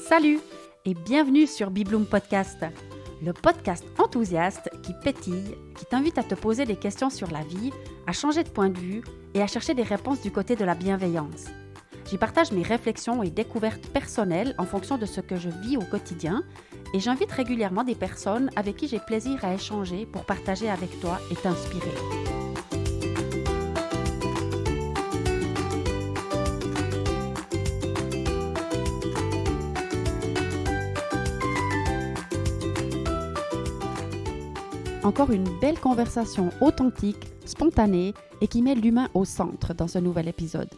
Salut et bienvenue sur Bibloom Podcast, le podcast enthousiaste qui pétille, qui t'invite à te poser des questions sur la vie, à changer de point de vue et à chercher des réponses du côté de la bienveillance. J'y partage mes réflexions et découvertes personnelles en fonction de ce que je vis au quotidien et j'invite régulièrement des personnes avec qui j'ai plaisir à échanger pour partager avec toi et t'inspirer. Encore une belle conversation authentique, spontanée et qui met l'humain au centre dans ce nouvel épisode.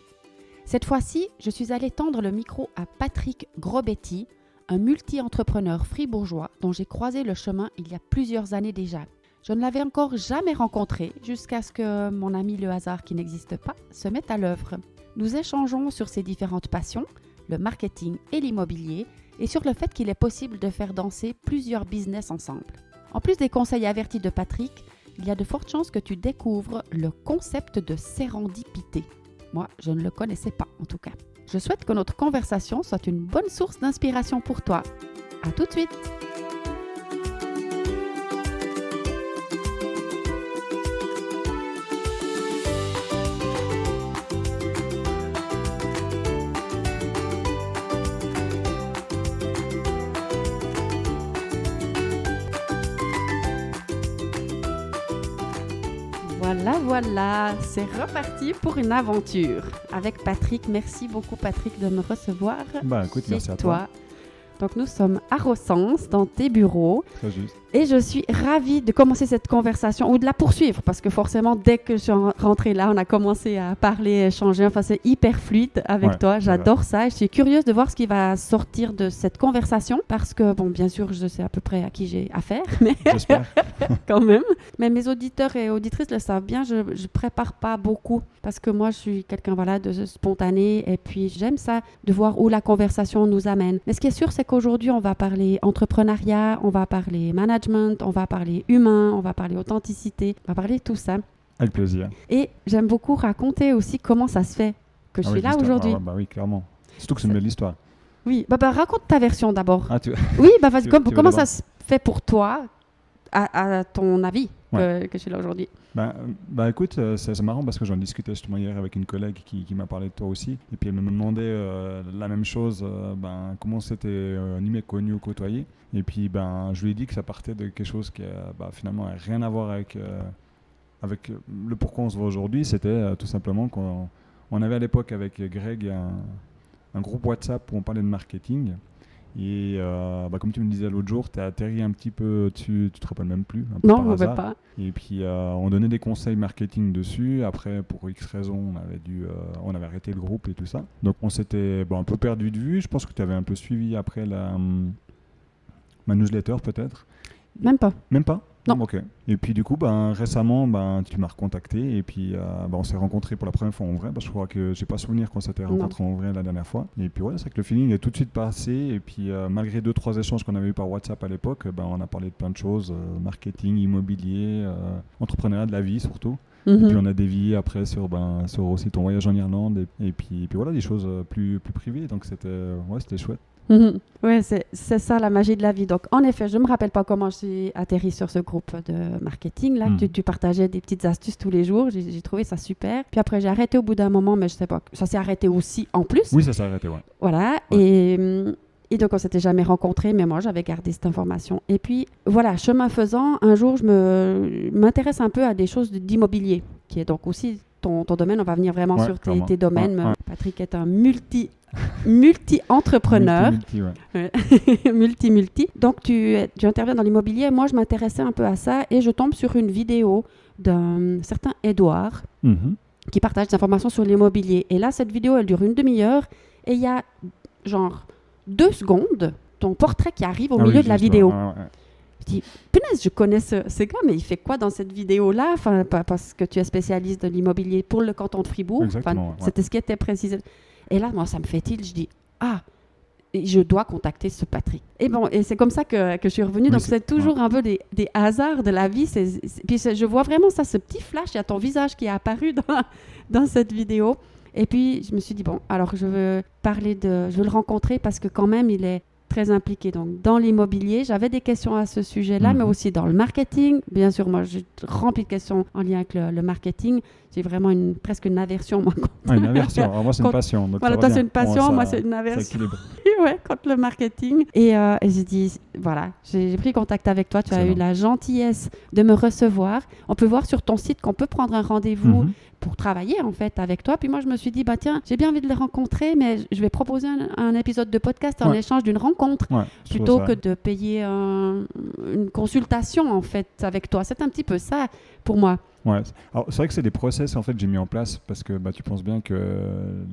Cette fois-ci, je suis allée tendre le micro à Patrick Grobetti, un multi-entrepreneur fribourgeois dont j'ai croisé le chemin il y a plusieurs années déjà. Je ne l'avais encore jamais rencontré jusqu'à ce que mon ami le hasard qui n'existe pas se mette à l'œuvre. Nous échangeons sur ses différentes passions, le marketing et l'immobilier, et sur le fait qu'il est possible de faire danser plusieurs business ensemble. En plus des conseils avertis de Patrick, il y a de fortes chances que tu découvres le concept de sérendipité. Moi, je ne le connaissais pas en tout cas. Je souhaite que notre conversation soit une bonne source d'inspiration pour toi. À tout de suite! Voilà, c'est reparti pour une aventure avec Patrick. Merci beaucoup Patrick de me recevoir Écoute, chez merci à toi. Donc nous sommes à Rossens, dans tes bureaux. Très juste. Et je suis ravie de commencer cette conversation ou de la poursuivre parce que forcément, dès que je suis rentrée là, on a commencé à parler, échanger. Enfin, c'est hyper fluide avec toi. J'adore ça. Et je suis curieuse de voir ce qui va sortir de cette conversation parce que, bon, bien sûr, je sais à peu près à qui j'ai affaire, mais J'espère. quand même. Mais mes auditeurs et auditrices le savent bien, je prépare pas beaucoup parce que moi, je suis quelqu'un de spontané et puis j'aime ça de voir où la conversation nous amène. Mais ce qui est sûr, c'est qu'aujourd'hui, on va parler entrepreneuriat, on va parler management, on va parler humain, on va parler authenticité, on va parler de tout ça. Avec plaisir. Et j'aime beaucoup raconter aussi comment ça se fait que je suis là aujourd'hui. Oui, clairement. Surtout que c'est une belle histoire. Oui, raconte ta version d'abord. Oui, vas-y, comment ça se fait pour toi, à ton avis, que je suis là aujourd'hui? Écoute, c'est marrant parce que j'en discutais justement hier avec une collègue qui m'a parlé de toi aussi. Et puis elle me demandait la même chose, comment c'était ni méconnu ou côtoyé. Et puis je lui ai dit que ça partait de quelque chose qui finalement n'a rien à voir avec le pourquoi on se voit aujourd'hui. C'était tout simplement qu'on avait à l'époque avec Greg un groupe WhatsApp où on parlait de marketing. Et comme tu me disais l'autre jour, tu as atterri un petit peu dessus, tu te rappelles même plus. Non, je ne rappelle pas. Et puis on donnait des conseils marketing dessus. Après, pour X raisons, on avait arrêté le groupe et tout ça. Donc on s'était un peu perdu de vue. Je pense que tu avais un peu suivi après ma newsletter peut-être. Même pas. Même pas? Non. Ok. Et puis du coup, récemment, tu m'as recontacté et puis on s'est rencontrés pour la première fois en vrai. Je crois que j'ai pas souvenir qu'on s'était rencontrés en vrai la dernière fois. Et puis c'est vrai que le feeling est tout de suite passé. Et puis malgré 2-3 échanges qu'on avait eu par WhatsApp à l'époque, on a parlé de plein de choses, marketing, immobilier, entrepreneuriat de la vie surtout. Et puis on a dévié après sur aussi ton voyage en Irlande et puis voilà des choses plus privées. Donc c'était chouette. Oui, c'est ça la magie de la vie. Donc, en effet, je ne me rappelle pas comment je suis atterrie sur ce groupe de marketing. Là, tu partageais des petites astuces tous les jours. J'ai trouvé ça super. Puis après, j'ai arrêté au bout d'un moment, mais je ne sais pas. Ça s'est arrêté aussi en plus. Oui, ça s'est arrêté, ouais. Voilà. Ouais. Et donc, on ne s'était jamais rencontrés, mais moi, j'avais gardé cette information. Et puis, voilà, chemin faisant, un jour, je m'intéresse un peu à des choses d'immobilier, qui est donc aussi ton domaine. On va venir vraiment sur tes domaines. Ouais. Patrick est un multi-entrepreneur. Multi. Donc, tu interviens dans l'immobilier. Moi, je m'intéressais un peu à ça et je tombe sur une vidéo d'un certain Edouard qui partage des informations sur l'immobilier. Et là, cette vidéo, elle dure une demi-heure et il y a genre 2 secondes ton portrait qui arrive au milieu de la vidéo. Je dis, punaise, je connais ce gars, mais il fait quoi dans cette vidéo-là? Enfin, parce que tu es spécialiste de l'immobilier pour le canton de Fribourg. C'était ce qui était précisé. Et là, moi, ça me fait tilt. Je dis, je dois contacter ce Patrick. Et c'est comme ça que je suis revenue. Donc, c'est toujours un peu des hasards de la vie. Puis je vois vraiment ça, ce petit flash. Il y a ton visage qui est apparu dans cette vidéo. Et puis, je me suis dit, alors je veux le rencontrer parce que quand même, il est très impliquée donc, dans l'immobilier. J'avais des questions à ce sujet-là, mais aussi dans le marketing. Bien sûr, moi, j'ai rempli de questions en lien avec le marketing. J'ai vraiment presque une aversion, moi. Une aversion. Alors, moi, c'est une passion. Donc voilà, toi, c'est une passion, moi, c'est une aversion. Ouais, contre le marketing. Et j'ai dit, voilà, j'ai pris contact avec toi. Tu as eu la gentillesse de me recevoir. On peut voir sur ton site qu'on peut prendre un rendez-vous pour travailler, en fait, avec toi. Puis moi, je me suis dit, bah tiens, j'ai bien envie de les rencontrer, mais je vais proposer un épisode de podcast en échange d'une rencontre, plutôt que de payer une consultation, en fait, avec toi. C'est un petit peu ça, pour moi. Ouais. Alors, c'est vrai que c'est des process en fait que j'ai mis en place parce que tu penses bien que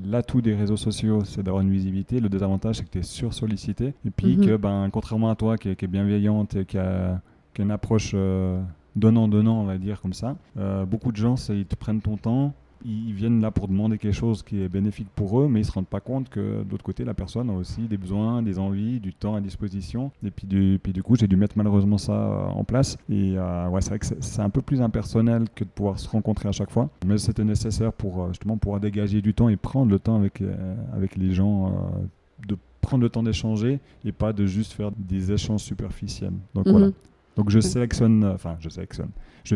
l'atout des réseaux sociaux c'est d'avoir une visibilité. Le désavantage c'est que tu es sursollicité et puis que contrairement à toi qui est bienveillante et qui a une approche donnant on va dire comme ça, beaucoup de gens ils te prennent ton temps. Ils viennent là pour demander quelque chose qui est bénéfique pour eux, mais ils ne se rendent pas compte que de l'autre côté, la personne a aussi des besoins, des envies, du temps à disposition. Et puis du coup, j'ai dû mettre malheureusement ça en place. Et c'est vrai que c'est un peu plus impersonnel que de pouvoir se rencontrer à chaque fois. Mais c'était nécessaire pour justement pouvoir dégager du temps et prendre le temps avec les gens, de prendre le temps d'échanger et pas de juste faire des échanges superficiels. Donc voilà. Donc je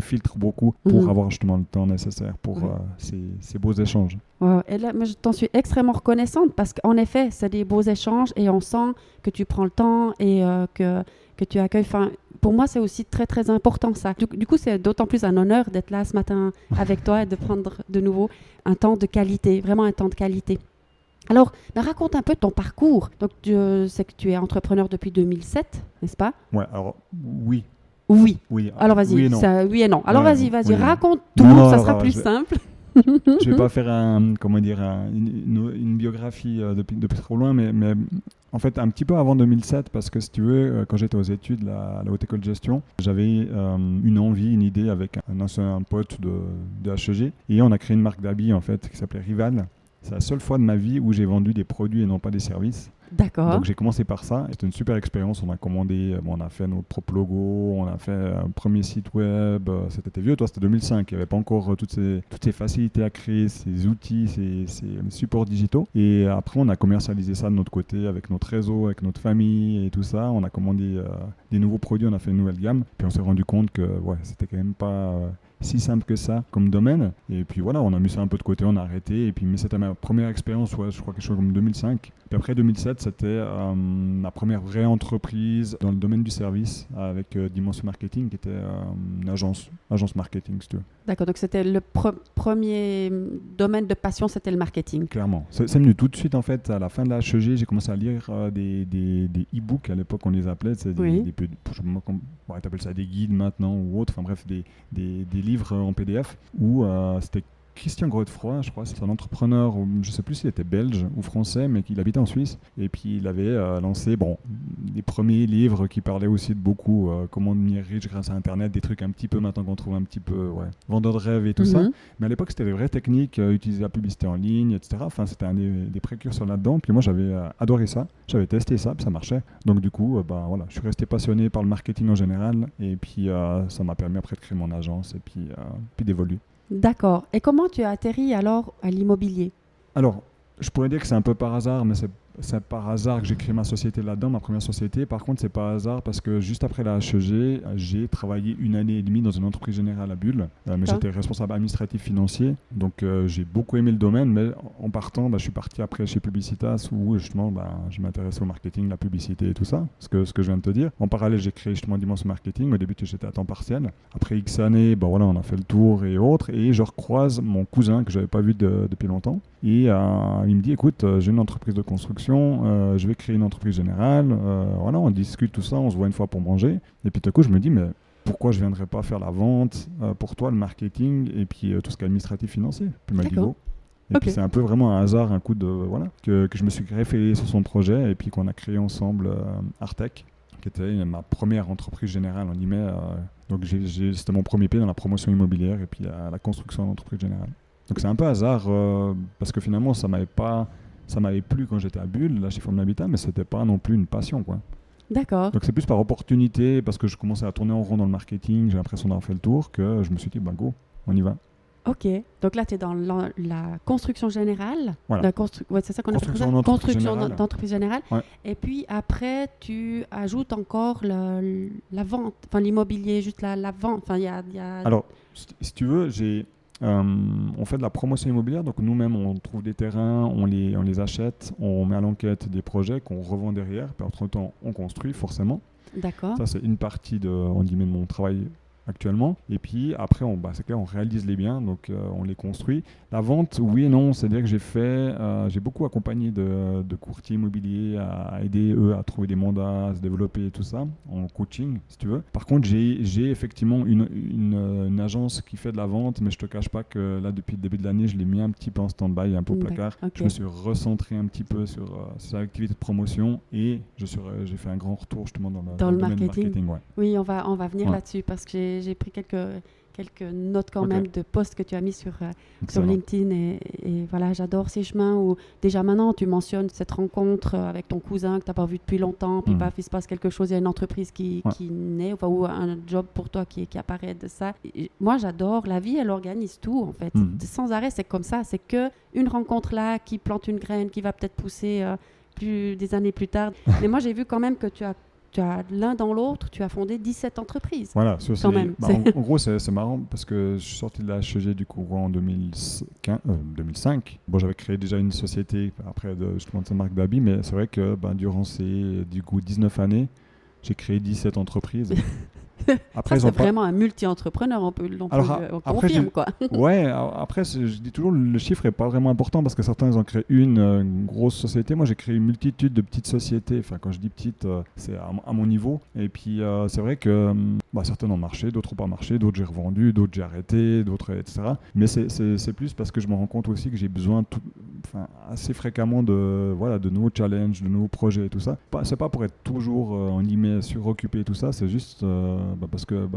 filtre beaucoup pour avoir justement le temps nécessaire pour ces beaux échanges. Et là, moi, je t'en suis extrêmement reconnaissante parce qu'en effet, c'est des beaux échanges et on sent que tu prends le temps et que tu accueilles. Enfin, pour moi, c'est aussi très, très important ça. Du coup, c'est d'autant plus un honneur d'être là ce matin avec toi et de prendre de nouveau un temps de qualité, vraiment un temps de qualité. Alors, raconte un peu ton parcours. Donc, je sais que tu es entrepreneur depuis 2007, n'est-ce pas ? Ouais, alors oui. Oui. Alors vas-y, oui et non. Alors vas-y, raconte tout, ça sera plus simple. Je vais pas faire une biographie depuis trop loin, mais en fait un petit peu avant 2007, parce que si tu veux, quand j'étais aux études à la Haute École de Gestion, j'avais une idée avec un ancien pote de HEG, et on a créé une marque d'habits en fait qui s'appelait Rival. C'est la seule fois de ma vie où j'ai vendu des produits et non pas des services. D'accord. Donc j'ai commencé par ça. C'était une super expérience. On a commandé, on a fait nos propres logos, on a fait un premier site web. C'était vieux, c'était 2005. Il n'y avait pas encore toutes ces facilités à créer, ces outils, ces supports digitaux. Et après, on a commercialisé ça de notre côté avec notre réseau, avec notre famille et tout ça. On a commandé des nouveaux produits, on a fait une nouvelle gamme. Puis on s'est rendu compte que c'était quand même pas si simple que ça comme domaine. Et puis voilà, on a mis ça un peu de côté, on a arrêté. Et puis, mais c'était ma première expérience, je crois quelque chose comme 2005. Puis après 2007, c'était ma première vraie entreprise dans le domaine du service avec Dimension Marketing, qui était une agence marketing, si tu veux. D'accord, donc c'était le premier domaine de passion, c'était le marketing. Clairement. C'est venu tout de suite, en fait, à la fin de la HEG, j'ai commencé à lire des e-books, à l'époque on les appelait, c'est t'appelles ça des guides maintenant ou autre, enfin bref, des livres en PDF où c'était Christian Godefroy, je crois, c'est un entrepreneur, je ne sais plus s'il était belge ou français, mais qu'il habitait en Suisse. Et puis il avait lancé les premiers livres qui parlaient aussi de beaucoup comment devenir riche grâce à Internet, des trucs un petit peu maintenant qu'on trouve un petit peu vendeur de rêve et tout ça. Mais à l'époque, c'était des vraies techniques, utiliser la publicité en ligne, etc. Enfin, c'était un des précurseurs là-dedans. Puis moi, j'avais adoré ça. J'avais testé ça, puis ça marchait. Donc du coup, je suis resté passionné par le marketing en général. Et puis ça m'a permis après de créer mon agence et puis d'évoluer. D'accord. Et comment tu as atterri alors à l'immobilier ? Alors, je pourrais dire que c'est un peu par hasard, mais c'est par hasard que j'ai créé ma société là-dedans, ma première société. Par contre, c'est par hasard parce que juste après la HEG, j'ai travaillé 1 année et demie dans une entreprise générale à Bulle. Mais j'étais responsable administratif financier. Donc, j'ai beaucoup aimé le domaine. Mais en partant, je suis parti après chez Publicitas où justement, je m'intéressais au marketing, la publicité et tout ça. Ce que je viens de te dire. En parallèle, j'ai créé justement Dimension Marketing. Au début, j'étais à temps partiel. Après X années, on a fait le tour et autres. Et je recroise mon cousin que je n'avais pas vu depuis longtemps. Et il me dit, écoute, j'ai une entreprise de construction. Je vais créer une entreprise générale, on discute tout ça, on se voit une fois pour manger, et puis tout à coup je me dis mais pourquoi je ne viendrais pas faire la vente pour toi, le marketing et puis tout ce qui est administratif financier. Puis il m'a dit go. Et puis c'est un peu vraiment un hasard, un coup de que je me suis greffé sur son projet et puis qu'on a créé ensemble Artec, qui était ma première entreprise générale en guillemets. Donc c'était mon premier pied dans la promotion immobilière et puis la construction d'entreprise générale. Donc c'est un peu hasard parce que finalement ça m'avait plu quand j'étais à Bulle, là chez Forme d'Habitat, mais c'était pas non plus une passion, quoi. D'accord. Donc c'est plus par opportunité, parce que je commençais à tourner en rond dans le marketing, j'ai l'impression d'avoir fait le tour, que je me suis dit, go, on y va. Ok, donc là, tu es dans la construction générale. Voilà. C'est ça qu'on appelle Construction ça? d'entreprise Construction générale. d'entreprise générale. Ouais. Et puis après, tu ajoutes encore la vente, enfin l'immobilier, juste la vente. Enfin, il y a... Alors, si tu veux, on fait de la promotion immobilière, donc nous-mêmes, on trouve des terrains, on les achète, on met à l'enquête des projets qu'on revend derrière, puis entre-temps, on construit forcément. D'accord. Ça, c'est une partie de mon travail actuellement. Et puis après, c'est clair, on réalise les biens, donc on les construit. La vente, oui et non, c'est-à-dire que j'ai beaucoup accompagné de courtiers immobiliers à aider eux à trouver des mandats, à se développer et tout ça, en coaching, si tu veux. Par contre, j'ai effectivement une agence qui fait de la vente, mais je te cache pas que là, depuis le début de l'année, je l'ai mis un petit peu en stand-by, un peu au placard. Okay. Je me suis recentré un petit peu sur l'activité de promotion et j'ai fait un grand retour justement dans le domaine du marketing. Ouais. Oui, on va venir là-dessus parce que j'ai pris quelques notes quand même de posts que tu as mis sur LinkedIn et voilà, j'adore ces chemins où déjà maintenant tu mentionnes cette rencontre avec ton cousin que tu n'as pas vu depuis longtemps, puis paf, il se passe quelque chose, il y a une entreprise qui naît, ou un job pour toi qui apparaît de ça. Et moi j'adore, la vie elle organise tout en fait, sans arrêt c'est comme ça, c'est qu'une rencontre là qui plante une graine qui va peut-être pousser des années plus tard. Mais moi j'ai vu quand même que tu as l'un dans l'autre, tu as fondé 17 entreprises. Voilà, quand même. En gros, c'est marrant parce que je suis sorti de la HEG du coup en 2005. Bon, j'avais créé déjà une société après de Saint-Marc d'Aby, mais c'est vrai que durant ces 19 années, j'ai créé 17 entreprises. Après, c'est vraiment un multi-entrepreneur, on confirme quoi. Ouais, après je dis toujours le chiffre est pas vraiment important parce que certains ils ont créé une grosse société. Moi j'ai créé une multitude de petites sociétés. Enfin quand je dis petites, c'est à mon niveau. Et puis c'est vrai que certaines ont marché, d'autres n'ont pas marché, d'autres j'ai revendu, d'autres j'ai arrêté, d'autres etc. Mais c'est plus parce que je me rends compte aussi que j'ai besoin assez fréquemment de nouveaux challenges, de nouveaux projets et tout ça. C'est pas pour être toujours en guillemets suroccupé et tout ça, c'est juste parce que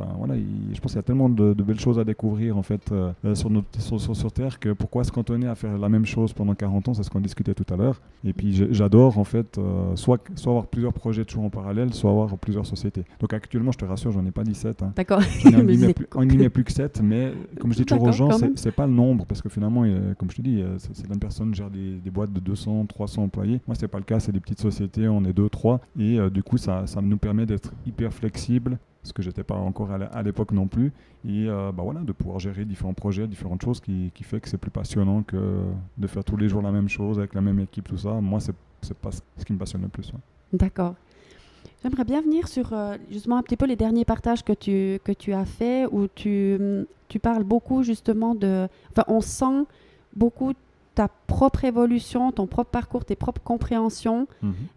je pense qu'il y a tellement de belles choses à découvrir en fait sur Terre que pourquoi se cantonner à faire la même chose pendant 40 ans, c'est ce qu'on discutait tout à l'heure. Et puis j'adore en fait soit avoir plusieurs projets toujours en parallèle, soit avoir plusieurs sociétés. Donc actuellement, je te rassure, j'en ai pas 17. Hein. D'accord. J'en ai en guillemets plus que 7, mais comme je dis toujours aux gens, c'est pas le nombre parce que finalement, comme je te dis, certaines personnes gèrent des boîtes de 200, 300 employés. Moi, c'est pas le cas, c'est des petites sociétés, on est 2, 3 et du coup, ça nous permet d'être hyper flexible. Ce que j'étais pas encore à l'époque non plus, et de pouvoir gérer différents projets, différentes choses qui fait que c'est plus passionnant que de faire tous les jours la même chose avec la même équipe, tout ça. Moi, c'est pas ce qui me passionne le plus. Ouais. D'accord. J'aimerais bien venir sur justement un petit peu les derniers partages que tu as fait où tu parles beaucoup justement on sent beaucoup ta propre évolution, ton propre parcours, tes propres compréhensions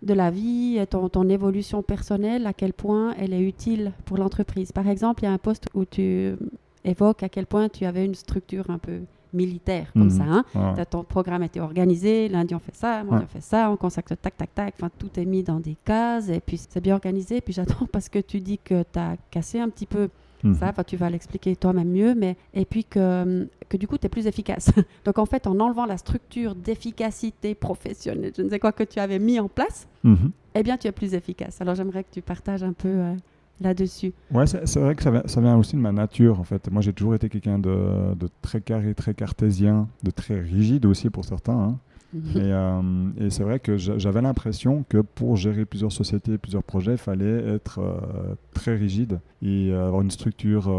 de la vie, ton évolution personnelle, à quel point elle est utile pour l'entreprise. Par exemple, il y a un post où tu évoques à quel point tu avais une structure un peu militaire, comme ça. Hein? Ouais. Ton programme était organisé, lundi on fait ça, mardi on fait ça, on consacre tac, tac, tac. Enfin, tout est mis dans des cases et puis c'est bien organisé. Puis j'adore parce que tu dis que tu as cassé un petit peu ça, tu vas l'expliquer toi-même mieux, et puis que du coup, tu es plus efficace. Donc, en fait, en enlevant la structure d'efficacité professionnelle, je ne sais quoi, que tu avais mis en place, eh bien, tu es plus efficace. Alors, j'aimerais que tu partages un peu là-dessus. Ouais, c'est vrai que ça vient aussi de ma nature, en fait. Moi, j'ai toujours été quelqu'un de très carré, très cartésien, de très rigide aussi pour certains, hein. Et c'est vrai que j'avais l'impression que pour gérer plusieurs sociétés, plusieurs projets, il fallait être très rigide et avoir une structure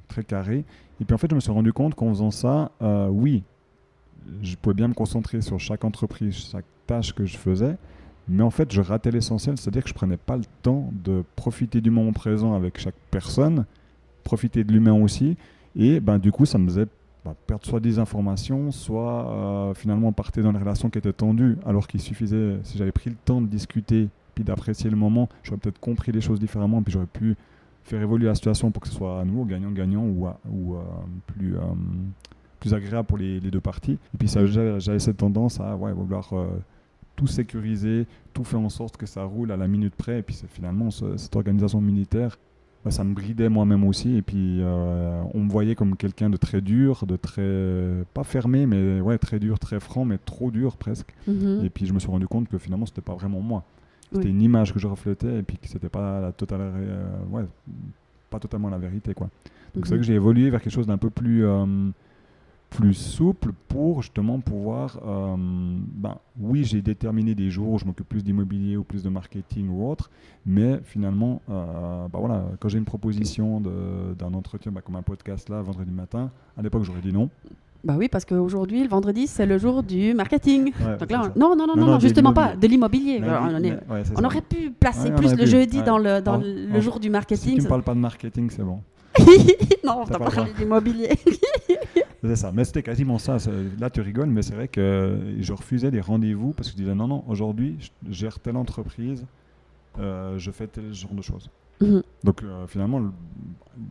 très carrée. Et puis en fait, je me suis rendu compte qu'en faisant ça, oui, je pouvais bien me concentrer sur chaque entreprise, chaque tâche que je faisais, mais en fait, je ratais l'essentiel, c'est-à-dire que je ne prenais pas le temps de profiter du moment présent avec chaque personne, profiter de l'humain aussi, et du coup, ça me faisait perdre soit des informations, soit finalement partir dans une relation qui était tendue, alors qu'il suffisait, si j'avais pris le temps de discuter puis d'apprécier le moment, j'aurais peut-être compris les choses différemment, puis j'aurais pu faire évoluer la situation pour que ce soit à nouveau gagnant-gagnant ou plus agréable pour les deux parties. Et puis j'avais cette tendance à vouloir tout sécuriser, tout faire en sorte que ça roule à la minute près, et puis c'est finalement cette organisation militaire, ça me bridait moi-même aussi, et puis on me voyait comme quelqu'un de très dur, de très, pas fermé, mais très dur, très franc, mais trop dur presque. Et puis je me suis rendu compte que finalement c'était pas vraiment moi. C'était une image que je reflétais, et puis que c'était pas pas totalement la vérité, quoi. Donc c'est vrai que j'ai évolué vers quelque chose d'un peu plus souple pour justement pouvoir, oui, j'ai déterminé des jours où je m'occupe plus d'immobilier ou plus de marketing ou autre, mais finalement, voilà, quand j'ai une proposition d'un entretien comme un podcast là, vendredi matin, à l'époque j'aurais dit non. Bah oui, parce qu'aujourd'hui, le vendredi, c'est le jour du marketing. Ouais, Donc là, ça. non, justement pas, de l'immobilier. On ça. aurait pu placer Ouais, plus le jeudi ouais. dans le jour du Si marketing. tu me parles pas de marketing, c'est bon. Non, on T'as t'a pas parlé le d'immobilier. C'est ça, mais c'était quasiment ça. Là, tu rigoles, mais c'est vrai que je refusais des rendez-vous parce que je disais non, aujourd'hui, je gère telle entreprise, je fais tel genre de choses. Donc finalement,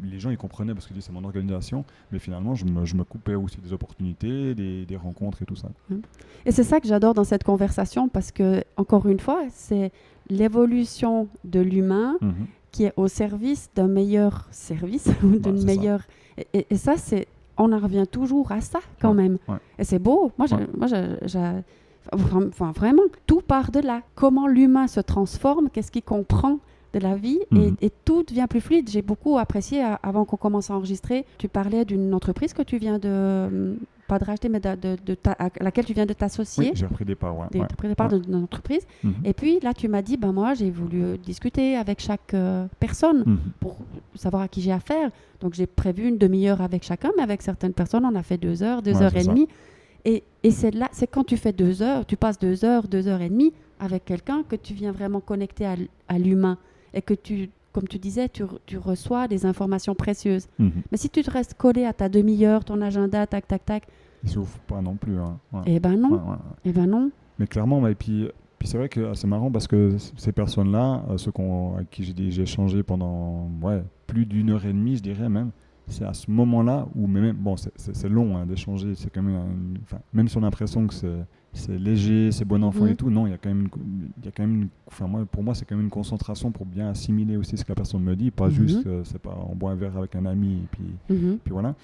les gens ils comprenaient parce que c'est mon organisation, mais finalement, je me coupais aussi des opportunités, des rencontres et tout ça. Et c'est ça que j'adore dans cette conversation parce que, encore une fois, c'est l'évolution de l'humain qui est au service d'un meilleur service ou d'une meilleure. Et ça, on en revient toujours à ça quand même. Ouais. Et c'est beau. Enfin, vraiment, tout part de là. Comment l'humain se transforme, qu'est-ce qu'il comprend de la vie et tout devient plus fluide. J'ai beaucoup apprécié, avant qu'on commence à enregistrer, tu parlais d'une entreprise que tu viens pas de racheter, mais à laquelle tu viens de t'associer. Oui, j'ai pris des parts, Tu as pris des parts d'une entreprise. Et puis là, tu m'as dit, moi, j'ai voulu discuter avec chaque personne pour savoir à qui j'ai affaire. Donc, j'ai prévu une demi-heure avec chacun, mais avec certaines personnes, on a fait 2 heures, 2 heures et demie. Et c'est quand tu fais 2 heures, tu passes 2 heures, 2 heures et demie avec quelqu'un que tu viens vraiment connecter à l'humain. Et que comme tu disais, tu reçois des informations précieuses. Mais si tu te restes collé à ta demi-heure, ton agenda, tac, tac, tac... Il ne s'ouvre pas non plus. Hein. Ouais. Eh ben non. Eh ben non. Mais clairement, et puis c'est vrai que c'est marrant parce que ces personnes-là, avec qui j'ai échangé pendant plus d'1 heure et demie, je dirais même, c'est à ce moment-là où, c'est long d'échanger, c'est quand même, même si on a l'impression que c'est léger, c'est bon enfant et tout, non, il y a quand même pour moi, c'est quand même une concentration pour bien assimiler aussi ce que la personne me dit, pas juste c'est pas on boit un verre avec un ami et puis voilà.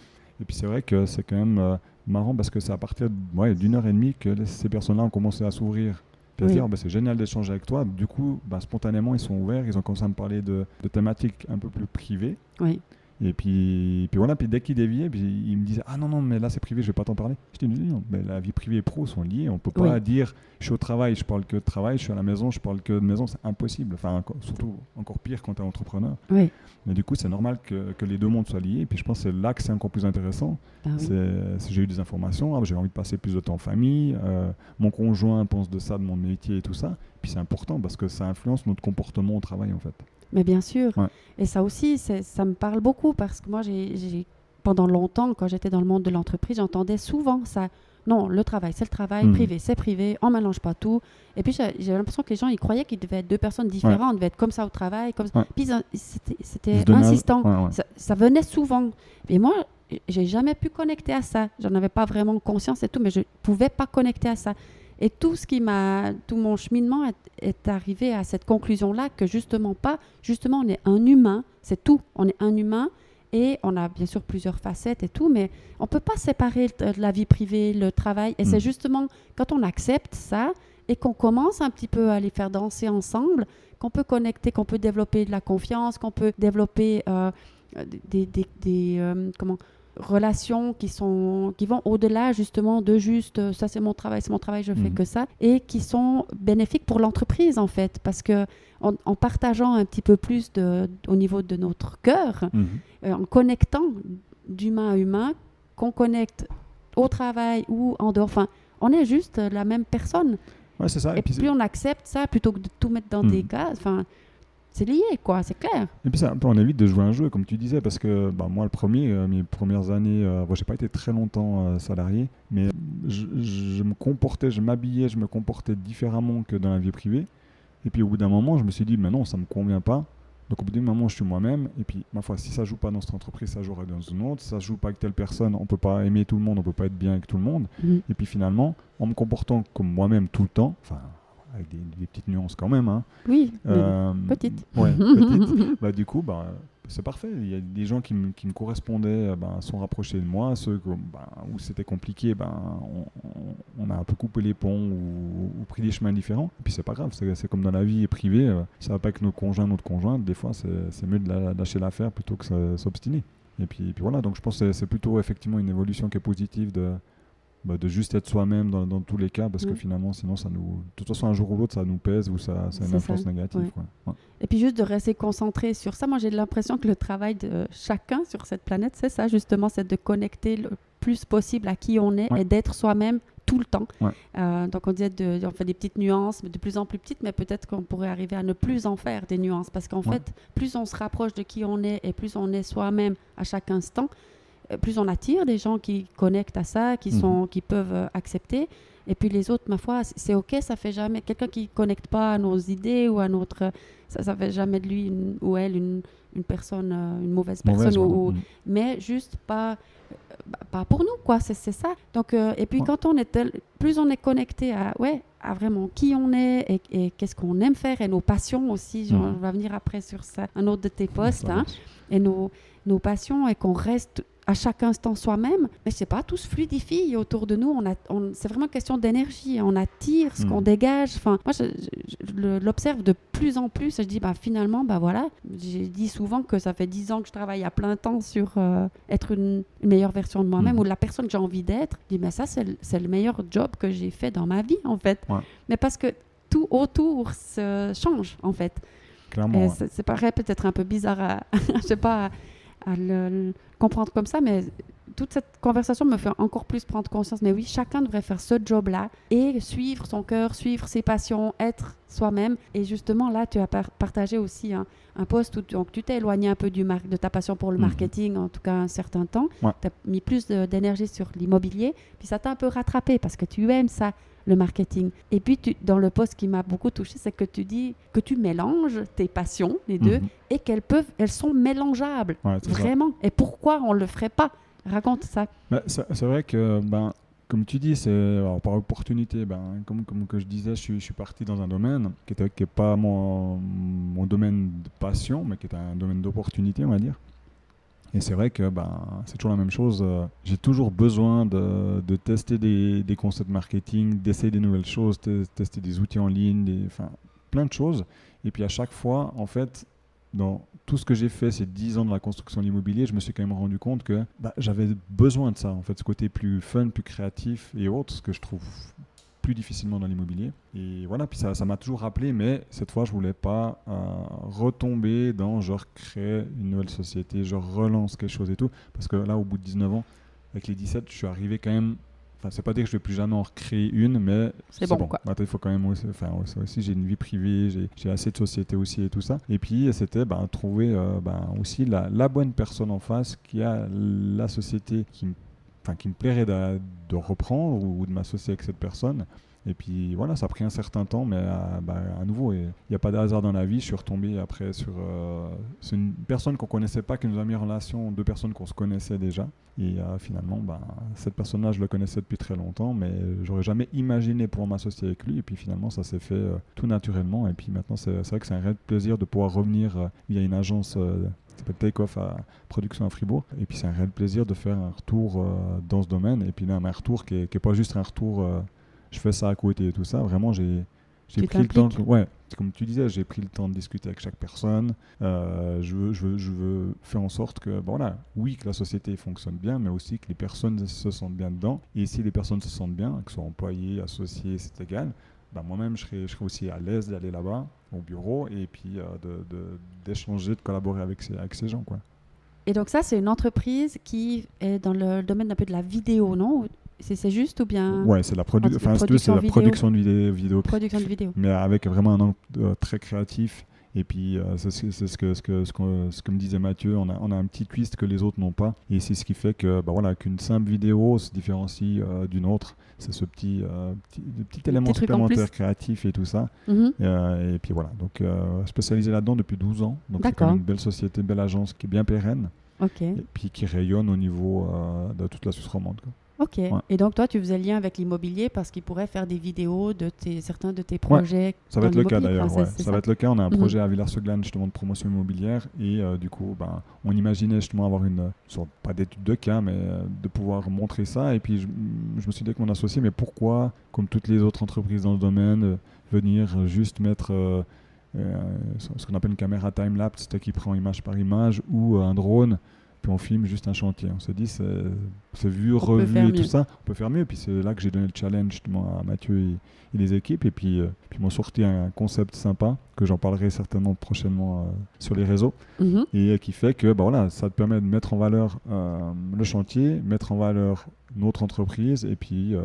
Et puis c'est vrai que c'est quand même marrant parce que c'est à partir d'1 heure et demie que ces personnes-là ont commencé à s'ouvrir. Puis à se dire, c'est génial d'échanger avec toi. Du coup, spontanément, ils sont ouverts, ils ont commencé à me parler de thématiques un peu plus privées. Oui. Et puis voilà, puis dès qu'il déviait, il me disait non, mais là c'est privé, je vais pas t'en parler. Je dis non, mais la vie privée et pro sont liées. On peut pas dire je suis au travail, je parle que de travail, je suis à la maison, je parle que de maison, c'est impossible. Surtout encore pire quand tu es entrepreneur. Oui. Mais du coup, c'est normal que les deux mondes soient liés. Et puis je pense que c'est là que c'est encore plus intéressant. J'ai eu des informations, j'ai envie de passer plus de temps en famille. Mon conjoint pense de ça, de mon métier et tout ça. Puis c'est important parce que ça influence notre comportement au travail en fait. Mais bien sûr. Ouais. Et ça aussi, ça me parle beaucoup parce que moi, pendant longtemps, quand j'étais dans le monde de l'entreprise, j'entendais souvent ça. Non, le travail, c'est le travail, privé, c'est privé, on ne mélange pas tout. Et puis, j'avais l'impression que les gens, ils croyaient qu'ils devaient être 2 personnes différentes, on devait être comme ça au travail. Puis, c'était insistant. Ça venait souvent. Et moi, j'ai jamais pu connecter à ça. J'en avais pas vraiment conscience et tout, mais je ne pouvais pas connecter à ça. Et tout mon cheminement est arrivé à cette conclusion-là que justement, on est un humain, c'est tout. On est un humain et on a bien sûr plusieurs facettes et tout, mais on ne peut pas séparer la vie privée, le travail. Et c'est justement quand on accepte ça et qu'on commence un petit peu à les faire danser ensemble, qu'on peut connecter, qu'on peut développer de la confiance, qu'on peut développer relations qui vont au-delà justement de juste ça c'est mon travail, je fais que ça, et qui sont bénéfiques pour l'entreprise en fait, parce que en partageant un petit peu plus au niveau de notre cœur, en connectant d'humain à humain, qu'on connecte au travail ou en dehors, on est juste la même personne. Ouais, c'est ça. Et puis plus on accepte ça plutôt que de tout mettre dans des cases, c'est lié, c'est clair. Et puis on évite de jouer un jeu, comme tu disais, parce que moi, mes premières années, j'ai pas été très longtemps salarié, mais je m'habillais, je me comportais différemment que dans la vie privée. Et puis au bout d'un moment, je me suis dit, mais non, ça me convient pas. Donc au bout d'un moment, je suis moi-même. Et puis, ma foi, si ça joue pas dans cette entreprise, ça jouera dans une autre. Si ça joue pas avec telle personne, on peut pas aimer tout le monde, on peut pas être bien avec tout le monde. Et puis finalement, en me comportant comme moi-même tout le temps, avec des petites nuances quand même. Hein. Oui, petites. Ouais, petites. Du coup, c'est parfait. Il y a des gens qui me correspondaient, sont rapprochés de moi. Ceux où c'était compliqué, on a un peu coupé les ponts ou pris des chemins différents. Et puis c'est pas grave, c'est comme dans la vie privée. Ça va pas avec notre conjoint, notre conjointe. Des fois, c'est mieux de lâcher l'affaire plutôt que s'obstiner. Et puis voilà, donc je pense que c'est plutôt effectivement une évolution qui est positive de juste être soi-même dans tous les cas, parce que finalement, sinon, de toute façon, un jour ou l'autre, ça nous pèse ou ça a une influence négative. Quoi. Ouais. Et puis juste de rester concentré sur ça. Moi, j'ai l'impression que le travail de chacun sur cette planète, c'est ça, justement, c'est de connecter le plus possible à qui on est et d'être soi-même tout le temps. Ouais. Donc, on disait, on fait des petites nuances, mais de plus en plus petites, mais peut-être qu'on pourrait arriver à ne plus en faire des nuances, parce qu'en fait, plus on se rapproche de qui on est et plus on est soi-même à chaque instant, plus on attire des gens qui connectent à ça, qui peuvent accepter. Et puis les autres, ma foi, c'est OK, ça fait jamais... Quelqu'un qui ne connecte pas à nos idées ou à notre... Ça fait jamais de lui ou elle une personne, une mauvaise personne. Mais juste pas pour nous, quoi. C'est ça. Donc, et puis quand plus on est connecté à vraiment qui on est et qu'est-ce qu'on aime faire et nos passions aussi. On va venir après sur ça, un autre de tes posts. Et nos passions et qu'on reste à chaque instant soi-même, mais je sais pas, tout se fluidifie autour de nous. C'est vraiment une question d'énergie. On attire ce qu'on dégage. Enfin, moi, je l'observe de plus en plus. Je dis, finalement, voilà. J'ai dit souvent que ça fait 10 ans que je travaille à plein temps sur être une meilleure version de moi-même ou la personne que j'ai envie d'être. Je dis, mais ça, c'est le meilleur job que j'ai fait dans ma vie, en fait. Ouais. Mais parce que tout autour se change, en fait. Clairement. C'est paraît peut-être un peu bizarre je sais pas, à le comprendre comme ça, mais toute cette conversation me fait encore plus prendre conscience. Mais oui, chacun devrait faire ce job-là et suivre son cœur, suivre ses passions, être soi-même. Et justement, là, tu as partagé aussi un post où tu t'es éloigné un peu de ta passion pour le marketing, en tout cas un certain temps. Ouais. Tu as mis plus d'énergie sur l'immobilier, puis ça t'a un peu rattrapé parce que tu aimes ça, le marketing. Et puis, dans le post qui m'a beaucoup touchée, c'est que tu dis que tu mélanges tes passions, les deux, et elles sont mélangeables, vraiment. Ça. Et pourquoi on ne le ferait pas? Raconte ça. C'est vrai que, comme tu dis, c'est par opportunité. Comme que je disais, je suis parti dans un domaine qui n'est pas mon domaine de passion, mais qui est un domaine d'opportunité, on va dire. Et c'est vrai que c'est toujours la même chose. J'ai toujours besoin de tester des concepts marketing, d'essayer des nouvelles choses, tester des outils en ligne, plein de choses. Et puis à chaque fois, en fait, dans tout ce que j'ai fait ces 10 ans de la construction de l'immobilier, je me suis quand même rendu compte que j'avais besoin de ça, en fait, ce côté plus fun, plus créatif et autres, ce que je trouve plus difficilement dans l'immobilier. Et voilà, puis ça m'a toujours rappelé, mais cette fois, je voulais pas retomber dans genre créer une nouvelle société, genre relance quelque chose et tout. Parce que là, au bout de 19 ans, avec les 17, je suis arrivé quand même... Enfin, c'est pas dire que je vais plus jamais en recréer une, mais c'est bon. Quoi. Il faut quand même aussi, j'ai une vie privée, j'ai assez de sociétés aussi et tout ça. Et puis, c'était trouver aussi la bonne personne en face qui a la société qui me plairait de reprendre ou de m'associer avec cette personne. Et puis voilà, ça a pris un certain temps, mais à nouveau, il n'y a pas de hasard dans la vie. Je suis retombé après sur c'est une personne qu'on ne connaissait pas, qui nous a mis en relation, 2 personnes qu'on se connaissait déjà. Et finalement, cette personne-là, je le connaissais depuis très longtemps, mais j'aurais jamais imaginé pouvoir m'associer avec lui. Et puis finalement, ça s'est fait tout naturellement. Et puis maintenant, c'est vrai que c'est un réel plaisir de pouvoir revenir via une agence qui s'appelle Take-Off à Production à Fribourg. Et puis c'est un réel plaisir de faire un retour dans ce domaine. Et puis là, un retour qui est pas juste un retour... je fais ça à côté et tout ça. Vraiment, j'ai pris le temps. Comme tu disais, j'ai pris le temps de discuter avec chaque personne. Je veux faire en sorte que, que la société fonctionne bien, mais aussi que les personnes se sentent bien dedans. Et si les personnes se sentent bien, que ce soit employés, associés, c'est égal, moi-même, je serais aussi à l'aise d'aller là-bas, au bureau, et puis d'échanger, de collaborer avec ces gens, quoi. Et donc ça, c'est une entreprise qui est dans le domaine un peu de la vidéo, non ? C'est juste ou bien... Ouais, c'est la production de vidéo. Production de vidéo. Mais avec vraiment un angle très créatif. Et puis, c'est ce que me disait Mathieu. On a un petit twist que les autres n'ont pas. Et c'est ce qui fait que, qu'une simple vidéo se différencie d'une autre. C'est ce petit élément supplémentaire créatif et tout ça. Et puis voilà. Donc, spécialisé là-dedans depuis 12 ans. Donc, c'est quand même une belle société, une belle agence qui est bien pérenne. Okay. Et puis qui rayonne au niveau de toute la Suisse romande, quoi. Ok. Ouais. Et donc, toi, tu faisais le lien avec l'immobilier parce qu'il pourrait faire des vidéos de certains de tes projets. Ouais. Ça va être le cas d'ailleurs. Ça va être le cas. On a un projet à Villars-sur-Glane justement de promotion immobilière et du coup, on imaginait justement avoir une sorte, pas d'étude de cas, mais de pouvoir montrer ça. Et puis, je me suis dit avec mon associé, mais pourquoi, comme toutes les autres entreprises dans le domaine, venir juste mettre ce qu'on appelle une caméra time-lapse qui prend image par image ou un drone puis on filme juste un chantier. On se dit, c'est vu, On peut revu faire et tout mieux. ça, on peut faire mieux. Puis c'est là que j'ai donné le challenge justement à Mathieu et les équipes. Et puis ils m'ont sorti un concept sympa que j'en parlerai certainement prochainement sur les réseaux. Mhm. Et qui fait que voilà, ça te permet de mettre en valeur le chantier, mettre en valeur notre entreprise et puis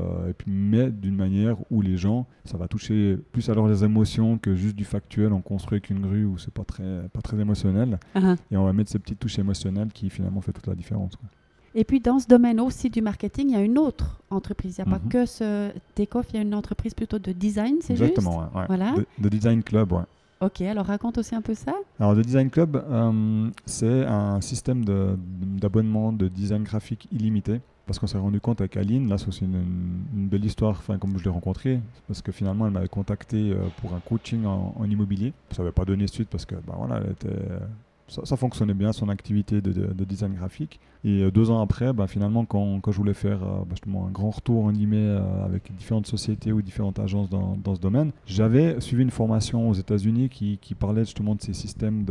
mais d'une manière où les gens, ça va toucher plus alors les émotions que juste du factuel. On construit qu'une grue où c'est pas très émotionnel Ah. et on va mettre ces petites touches émotionnelles qui finalement fait toute la différence, quoi. Et puis dans ce domaine aussi du marketing, il y a une autre entreprise. Il n'y a pas Mhm. que ce Takeoff, il y a une entreprise plutôt de design, c'est juste? Exactement, ouais. Voilà. De Design Club, ouais. Ok, alors raconte aussi un peu ça. Alors, The Design Club, c'est un système d'abonnement de design graphique illimité. Parce qu'on s'est rendu compte avec Aline, là c'est aussi une belle histoire, enfin, comme je l'ai rencontrée, parce que finalement elle m'avait contacté pour un coaching en immobilier. Ça n'avait pas donné suite parce que bah, voilà, ça fonctionnait bien son activité de design graphique. Et 2 ans après, bah, finalement quand je voulais faire justement un grand retour en guillemets avec différentes sociétés ou différentes agences dans ce domaine, j'avais suivi une formation aux États-Unis qui parlait justement de ces systèmes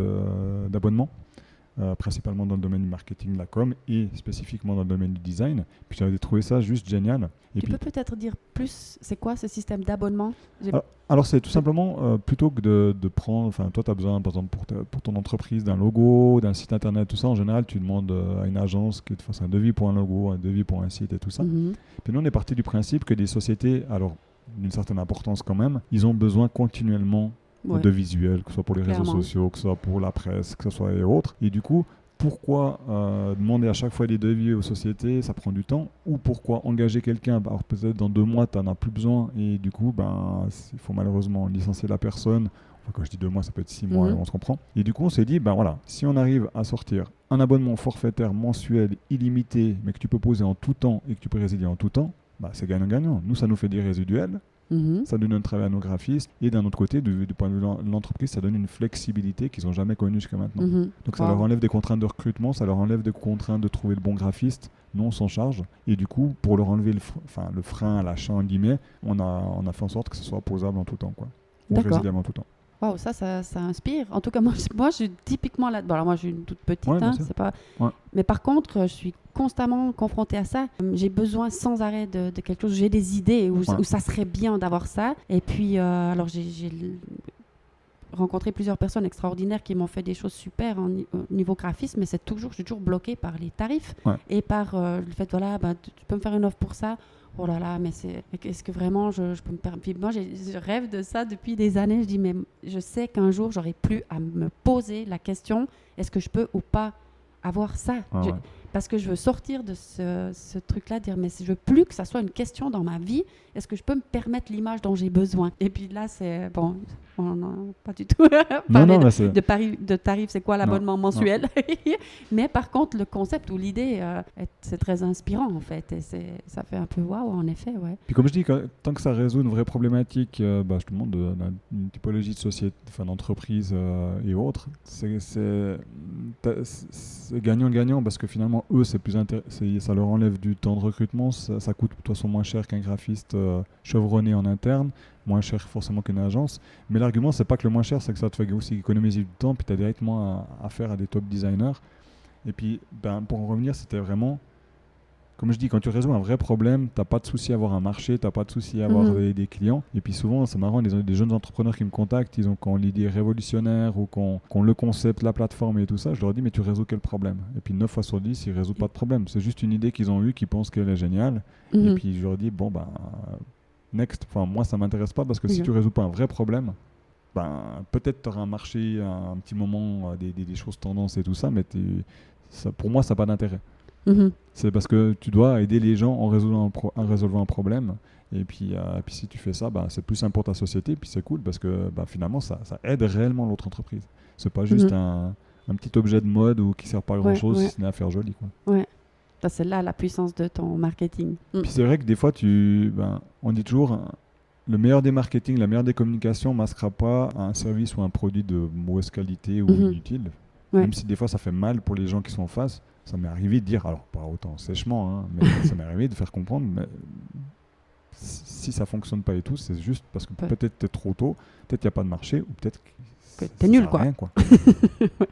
d'abonnement. Principalement dans le domaine du marketing, de la com et spécifiquement dans le domaine du design. Puis j'avais trouvé ça juste génial. Et Tu puis, peux peut-être dire plus, c'est quoi ce système d'abonnement? alors c'est tout simplement plutôt que de prendre, enfin toi tu as besoin par exemple pour ton entreprise d'un logo, d'un site internet, tout ça, en général tu demandes à une agence qui te fasse un devis pour un logo, un devis pour un site et tout ça. Mhm. Puis nous on est parti du principe que des sociétés, alors d'une certaine importance quand même, ils ont besoin continuellement Ouais. de visuels, que ce soit pour les réseaux Clairement. sociaux, que ce soit pour la presse, que ce soit et autres. Et du coup, pourquoi demander à chaque fois des devis aux sociétés, ça prend du temps, ou pourquoi engager quelqu'un, alors peut-être dans 2 mois, tu n'en as plus besoin, et du coup, il faut malheureusement licencier la personne. Enfin, quand je dis 2 mois, ça peut être 6 mois, Mhm. on se comprend. Et du coup, on s'est dit, voilà, si on arrive à sortir un abonnement forfaitaire mensuel illimité, mais que tu peux poser en tout temps et que tu peux résilier en tout temps, c'est gagnant-gagnant. Nous, ça nous fait des résiduels. Mhm. Ça donne un travail à nos graphistes et d'un autre côté, du point de vue de l'entreprise, ça donne une flexibilité qu'ils n'ont jamais connue jusqu'à maintenant. Mhm. Donc ça Wow. leur enlève des contraintes de recrutement, ça leur enlève des contraintes de trouver le bon graphiste. Nous, on s'en charge. Et du coup, pour leur enlever le frein à l'achat, en guillemets, on a fait en sorte que ce soit posable en tout temps, quoi. Ou D'accord. résiliable en tout temps. Waouh, ça inspire. En tout cas, moi, je suis typiquement là-dedans. Alors, moi, je suis une toute petite, Ouais, bien hein, sûr. c'est pas... Ouais. Mais par contre, je suis constamment confrontée à ça. J'ai besoin sans arrêt de quelque chose. J'ai des idées où ça serait bien d'avoir ça. Et puis, alors, j'ai rencontré plusieurs personnes extraordinaires qui m'ont fait des choses super au niveau graphisme, mais je suis toujours bloquée par les tarifs et par le fait, voilà, tu peux me faire une offre pour ça. Oh là là, mais est-ce que vraiment je peux me permettre? Puis moi, je rêve de ça depuis des années. Je dis, mais je sais qu'un jour, j'aurai plus à me poser la question, est-ce que je peux ou pas avoir ça? Parce que je veux sortir de ce truc-là, dire, mais je veux plus que ça soit une question dans ma vie. Est-ce que je peux me permettre l'image dont j'ai besoin? Et puis là, c'est bon, on n'a pas du tout parlé de tarif, c'est quoi l'abonnement mensuel? Mais par contre, le concept ou l'idée, c'est très inspirant en fait. Et ça fait un peu waouh, en effet, ouais. Puis comme je dis, tant que ça résout une vraie problématique, je te demande une typologie de société, enfin d'entreprise et autres, c'est gagnant-gagnant parce que finalement, eux, ça leur enlève du temps de recrutement, ça coûte de toute façon moins cher qu'un graphiste chevronné en interne, moins cher forcément qu'une agence. Mais l'argument, c'est pas que le moins cher, c'est que ça te fait aussi économiser du temps, puis tu as directement affaire à des top designers. Et puis, pour en revenir, c'était vraiment... Comme je dis, quand tu résous un vrai problème, t'as pas de souci à avoir un marché, t'as pas de souci à avoir des clients. Et puis souvent, c'est marrant, des jeunes entrepreneurs qui me contactent, ils ont quand l'idée révolutionnaire ou quand le concept, la plateforme et tout ça, je leur dis mais tu résous quel problème? Et puis 9 fois sur 10, ils résolvent pas de problème. C'est juste une idée qu'ils ont eue, qu'ils pensent qu'elle est géniale. Et puis je leur dis next. Enfin moi ça m'intéresse pas parce que si tu résous pas un vrai problème, peut-être tu auras un marché, un petit moment, des choses tendances et tout ça, mais pour moi ça n'a pas d'intérêt. C'est parce que tu dois aider les gens en résolvant un problème. Et puis si tu fais ça, c'est plus simple pour ta société. Et puis c'est cool parce que finalement, ça aide réellement l'autre entreprise. C'est pas juste un petit objet de mode ou qui ne sert pas à grand-chose si ce n'est à faire joli, quoi. Ouais. C'est là la puissance de ton marketing. Puis c'est vrai que des fois, on dit toujours... le meilleur des marketing, la meilleure des communications ne masquera pas un service ou un produit de mauvaise qualité ou inutile. Même si des fois, ça fait mal pour les gens qui sont en face. Ça m'est arrivé de dire, alors pas autant sèchement, mais ça m'est arrivé de faire comprendre, mais si ça fonctionne pas et tout, c'est juste parce que peut-être t'es trop tôt, peut-être il n'y a pas de marché, ou peut-être que que t'es nul, sert à quoi. rien, quoi.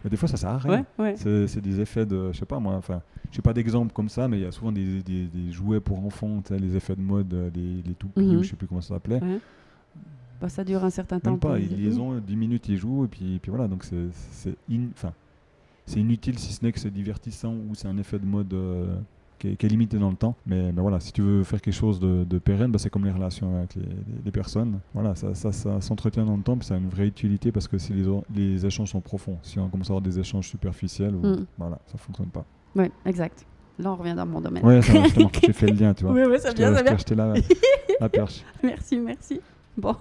Mais des fois, ça sert à rien. Ouais. C'est des effets de, je sais pas moi, enfin, j'ai pas d'exemple comme ça, mais il y a souvent des jouets pour enfants, tu sais, les effets de mode, les toupies, ou je sais plus comment ça s'appelait. Ouais. Bah, ça dure un certain temps. Même pas, puis- ils ont 10 minutes, ils jouent, et puis voilà, donc c'est inutile si ce n'est que c'est divertissant ou c'est un effet de mode qui est limité dans le temps. Mais voilà, si tu veux faire quelque chose de pérenne, bah, c'est comme les relations avec les personnes. Voilà, ça s'entretient dans le temps, puis ça a une vraie utilité parce que si les échanges sont profonds, si on commence à avoir des échanges superficiels, voilà, ça fonctionne pas. Oui, exact. Là, on revient dans mon domaine. Ouais, ça, justement, j'ai fait le lien, tu vois. Oui, c'est bien, c'est bien. Acheté la perche. Merci. Bon,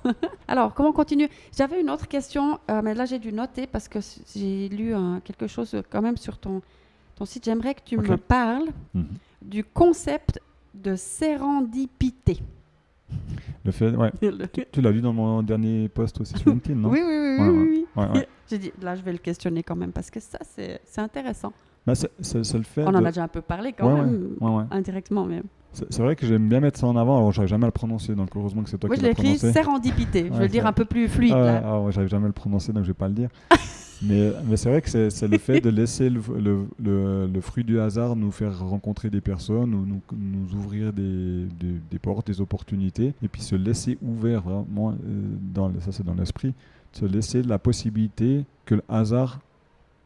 alors, comment on continue? J'avais une autre question, mais là, j'ai dû noter parce que j'ai lu quelque chose quand même sur ton site. J'aimerais que tu me parles du concept de sérendipité. Le fait, ouais. Tu l'as lu dans mon dernier post aussi sur LinkedIn, non? Oui. Ouais. J'ai dit, là, je vais le questionner quand même parce que ça, c'est intéressant. Bah, c'est le fait on en a déjà un peu parlé quand même, indirectement même. C'est vrai que j'aime bien mettre ça en avant, alors j'arrive jamais à le prononcer, donc heureusement que c'est toi qui l'as prononcé. Moi, je l'ai écrit sérendipité, je vais le dire un peu plus fluide. J'arrive jamais à le prononcer, donc je vais pas le dire. mais c'est vrai que c'est le fait de laisser le fruit du hasard nous faire rencontrer des personnes, ou nous ouvrir des portes, des opportunités, et puis se laisser ouvert vraiment, ça c'est dans l'esprit, se laisser la possibilité que le hasard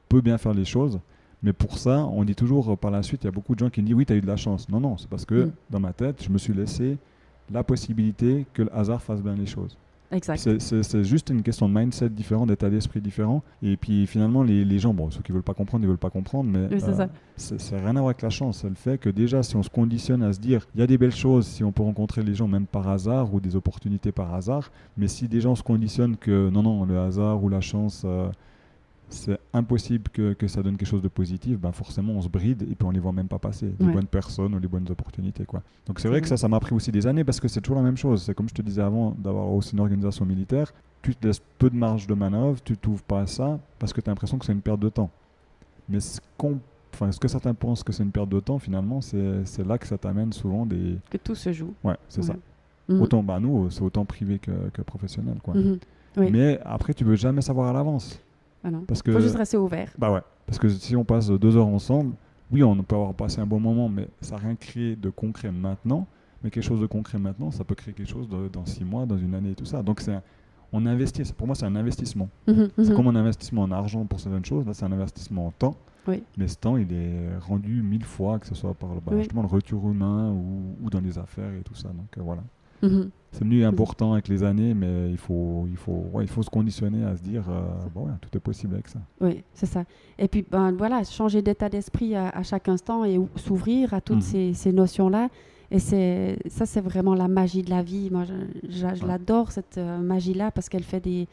peut bien faire les choses. Mais pour ça, on dit toujours par la suite, il y a beaucoup de gens qui me disent oui, tu as eu de la chance. Non, c'est parce que dans ma tête, je me suis laissé la possibilité que le hasard fasse bien les choses. Exact. C'est juste une question de mindset différent, d'état d'esprit différent. Et puis finalement, les gens, bon, ceux qui ne veulent pas comprendre, ils ne veulent pas comprendre, mais c'est rien à voir avec la chance. C'est le fait que déjà, si on se conditionne à se dire, il y a des belles choses, si on peut rencontrer les gens même par hasard ou des opportunités par hasard, mais si des gens se conditionnent que non, le hasard ou la chance... c'est impossible que ça donne quelque chose de positif, ben forcément on se bride et puis on les voit même pas passer, les bonnes personnes ou les bonnes opportunités, quoi. Donc c'est vrai que ça m'a pris aussi des années parce que c'est toujours la même chose. C'est comme je te disais avant d'avoir aussi une organisation militaire, tu te laisses peu de marge de manœuvre, tu t'ouvres pas à ça parce que tu as l'impression que c'est une perte de temps. Mais ce que certains pensent que c'est une perte de temps, finalement c'est là que ça t'amène souvent que tout se joue. Ouais, c'est ça. Autant nous c'est autant privé que professionnel, quoi. Oui. Mais après tu veux jamais savoir à l'avance. Ah non. Faut juste rester ouvert. Bah ouais, parce que si on passe 2 heures ensemble, oui, on peut avoir passé un bon moment, mais ça n'a rien créé de concret maintenant. Mais quelque chose de concret maintenant, ça peut créer quelque chose dans 6 mois, dans une année et tout ça. Donc on investit. Pour moi, c'est un investissement. C'est comme un investissement en argent pour certaines choses. Là, c'est un investissement en temps. Oui. Mais ce temps, il est rendu 1000 fois, que ce soit par justement le retour humain ou dans les affaires et tout ça. Donc voilà. C'est devenu important avec les années, mais il faut se conditionner à se dire tout est possible avec ça. Oui, c'est ça. Et puis voilà, changer d'état d'esprit à chaque instant et s'ouvrir à toutes ces notions-là. Et c'est vraiment la magie de la vie. Moi, je l'adore, cette magie-là, parce qu'elle fait des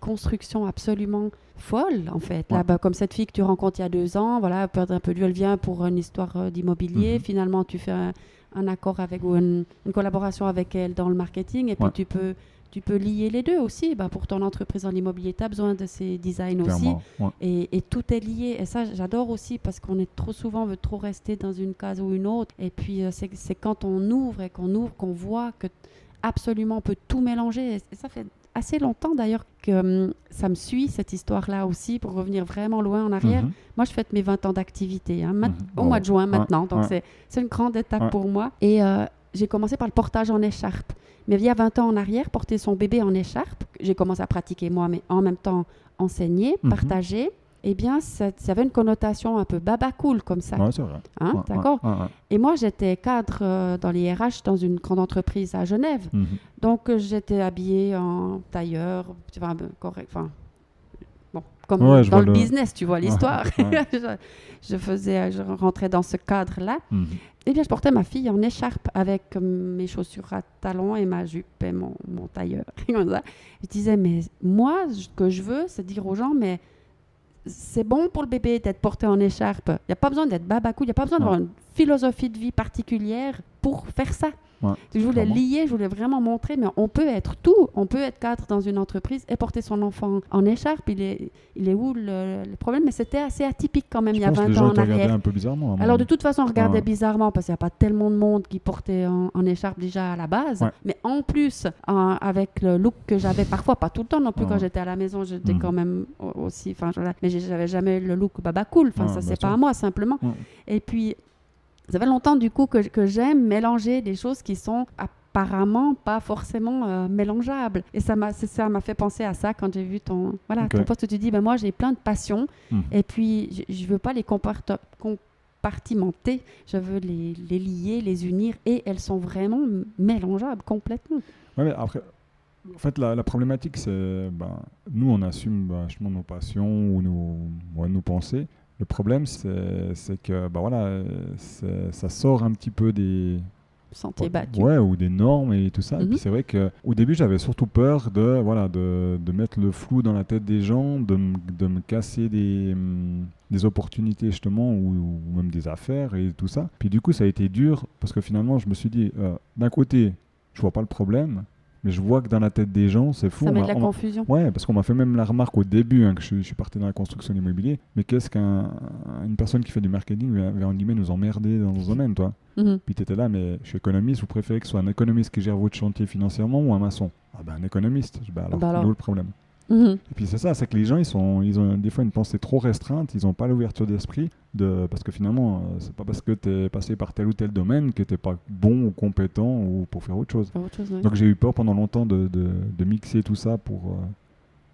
constructions absolument folles, en fait. Là, comme cette fille que tu rencontres il y a 2 ans, voilà, perdre un peu de vue, elle vient pour une histoire d'immobilier. Finalement, tu fais un accord avec ou une collaboration avec elle dans le marketing, et puis tu peux lier les deux aussi. Pour ton entreprise en immobilier, tu as besoin de ces designs aussi. Et tout est lié. Et ça, j'adore aussi, parce qu'on est trop souvent, on veut trop rester dans une case ou une autre. Et puis, c'est quand on ouvre qu'on voit que absolument on peut tout mélanger. Et ça fait assez longtemps d'ailleurs que ça me suit, cette histoire-là aussi, pour revenir vraiment loin en arrière. Moi, je fête mes 20 ans d'activité au mois de juin maintenant, donc c'est une grande étape pour moi. Et j'ai commencé par le portage en écharpe. Mais il y a 20 ans en arrière, porter son bébé en écharpe, j'ai commencé à pratiquer moi, mais en même temps enseigner, partager. Eh bien, ça avait une connotation un peu baba-cool comme ça. Ouais, c'est vrai. D'accord. Et moi, j'étais cadre dans les RH dans une grande entreprise à Genève. Donc, j'étais habillée en tailleur, correct. Comme dans le business, tu vois l'histoire. Je rentrais dans ce cadre-là. Eh bien, je portais ma fille en écharpe avec mes chaussures à talons et ma jupe et mon tailleur. Je disais, mais moi, ce que je veux, c'est dire aux gens, mais c'est bon pour le bébé d'être porté en écharpe. Il n'y a pas besoin d'être babacou, il n'y a pas besoin d'avoir une philosophie de vie particulière pour faire ça. Ouais, Je voulais clairement. lier, je voulais vraiment montrer, mais on peut être tout. On peut être cadre dans une entreprise et porter son enfant en écharpe. Il est où le problème? Mais c'était assez atypique quand même, Je il y a pense que 20 les ans gens en te regardaient arrière. un peu bizarrement. Alors de toute façon, on regardait Ouais. bizarrement parce qu'il n'y a pas tellement de monde qui portait en écharpe déjà à la base. Ouais. Mais en plus, avec le look que j'avais parfois, pas tout le temps non plus, Ouais. quand j'étais à la maison, j'étais Mhm. quand même aussi... Enfin, voilà, mais j'avais jamais le look baba cool. Enfin, Ouais, ça, bien c'est sûr. pas à moi, simplement. Ouais. Et puis, ça fait longtemps du coup que j'aime mélanger des choses qui sont apparemment pas forcément mélangeables. Et ça m'a fait penser à ça quand j'ai vu ton Ok. post où tu dis, ben moi j'ai plein de passions Mhm. et puis je veux pas les compartimenter, je veux les lier, les unir et elles sont vraiment mélangeables complètement. Ouais, mais après, en fait, la problématique, c'est, nous, on assume justement nos passions ou nos pensées. Le problème, c'est que, ça sort un petit peu des, Sentier battu. ouais, ou des normes et tout ça. Et Mhm. puis c'est vrai qu'au début, j'avais surtout peur de mettre le flou dans la tête des gens, de me casser des opportunités justement, ou même des affaires et tout ça. Puis du coup, ça a été dur parce que finalement, je me suis dit, d'un côté, je vois pas le problème, mais je vois que dans la tête des gens, c'est fou. Ça met de la confusion. Ouais, parce qu'on m'a fait même la remarque au début, que je suis parti dans la construction immobilière. Mais qu'est-ce qu'une personne qui fait du marketing va en guillemets nous emmerder dans ce domaine, toi? Mhm. Puis tu étais là, mais je suis économiste, vous préférez que ce soit un économiste qui gère votre chantier financièrement ou un maçon? Ah ben un économiste. Alors, où est le problème? Mhm. Et puis c'est ça, c'est que les gens, ils ont des fois une pensée trop restreinte, ils n'ont pas l'ouverture d'esprit, parce que finalement, c'est pas parce que tu es passé par tel ou tel domaine que tu n'es pas bon ou compétent ou pour faire autre chose. Pas autre chose, ouais. Donc j'ai eu peur pendant longtemps de mixer tout ça pour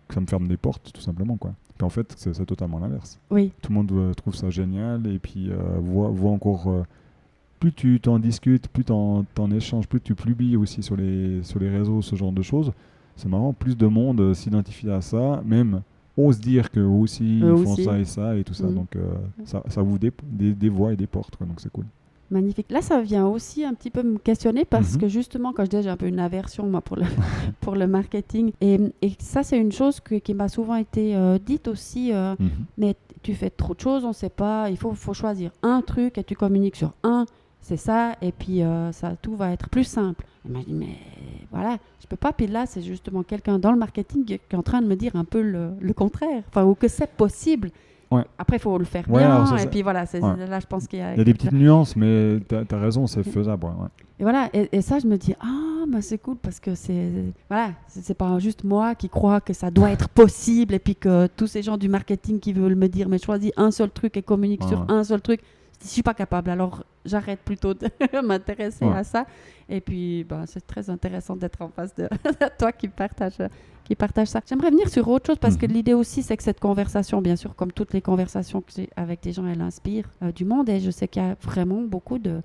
que ça me ferme des portes, tout simplement, quoi. Puis en fait, c'est totalement l'inverse. Oui. Tout le monde trouve ça génial et puis voit encore... plus tu t'en discutes, plus t'en échanges, plus tu publies aussi sur les réseaux, ce genre de choses, c'est marrant, plus de monde s'identifie à ça, même ose dire qu'eux aussi ils font ça et tout ça. Mhm. Donc ça ouvre des voies et des portes, quoi, donc c'est cool. Magnifique. Là, ça vient aussi un petit peu me questionner parce Mhm. que justement, quand je dis j'ai un peu une aversion moi, pour le marketing. Et ça, c'est une chose qui m'a souvent été dite aussi. Mhm. Mais tu fais trop de choses, on ne sait pas. Il faut choisir un truc et tu communiques sur un. C'est ça. Et puis, tout va être plus simple. Elle m'a dit, mais voilà, je peux pas. Puis là, c'est justement quelqu'un dans le marketing qui est en train de me dire un peu le contraire. Enfin, ou que c'est possible. Ouais. Après, il faut le faire Ouais, bien. alors Et puis voilà, là, je pense qu'il y a... Il y a des petites nuances, mais tu as raison, c'est faisable. Ouais. Et voilà, et ça, je me dis, c'est cool parce que c'est pas juste moi qui crois que ça doit être possible et puis que tous ces gens du marketing qui veulent me dire, mais choisis un seul truc et communique sur un seul truc. Je suis pas capable, alors j'arrête plutôt de m'intéresser à ça. Et puis, c'est très intéressant d'être en face de toi qui partage ça. J'aimerais venir sur autre chose parce que l'idée aussi, c'est que cette conversation, bien sûr, comme toutes les conversations que j'ai avec des gens, elle inspire du monde. Et je sais qu'il y a vraiment beaucoup de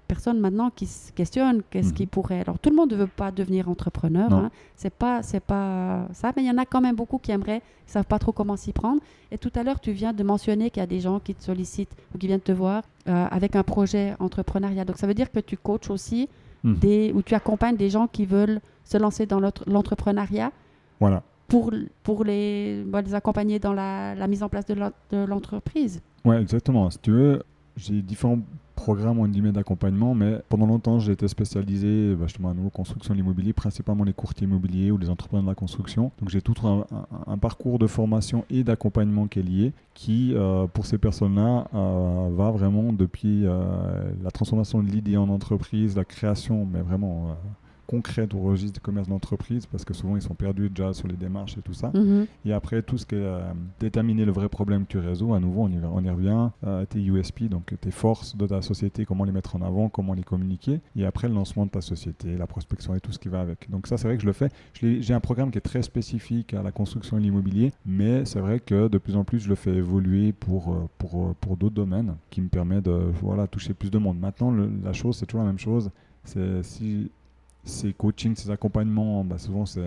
personnes maintenant qui se questionnent qu'est-ce qui pourrait... Alors, tout le monde ne veut pas devenir entrepreneur. Hein. C'est pas ça, mais il y en a quand même beaucoup qui aimeraient, qui ne savent pas trop comment s'y prendre. Et tout à l'heure, tu viens de mentionner qu'il y a des gens qui te sollicitent ou qui viennent te voir avec un projet entrepreneurial. Donc, ça veut dire que tu coaches aussi ou tu accompagnes des gens qui veulent se lancer dans l'entrepreneuriat. Voilà. Pour les accompagner dans la mise en place de l'entreprise. Ouais, exactement. Si tu veux, j'ai différents programmes d'accompagnement, mais pendant longtemps, j'ai été spécialisé justement à nouveau construction de l'immobilier, principalement les courtiers immobiliers ou les entrepreneurs de la construction. Donc j'ai tout un parcours de formation et d'accompagnement qui est lié, qui pour ces personnes-là va vraiment depuis la transformation de l'idée en entreprise, la création, mais vraiment concrète au registre du commerce d'entreprise, parce que souvent ils sont perdus déjà sur les démarches et tout ça. Et après tout ce qui est déterminer le vrai problème que tu résous, à nouveau on y revient, tes USP, donc tes forces de ta société, comment les mettre en avant, comment les communiquer, et après le lancement de ta société, la prospection et tout ce qui va avec. Donc ça, c'est vrai que je le fais. J'ai un programme qui est très spécifique à la construction et l'immobilier, mais c'est vrai que de plus en plus je le fais évoluer pour d'autres domaines qui me permet de toucher plus de monde. Maintenant, la chose, c'est toujours la même chose. Ces coachings, ces accompagnements, souvent c'est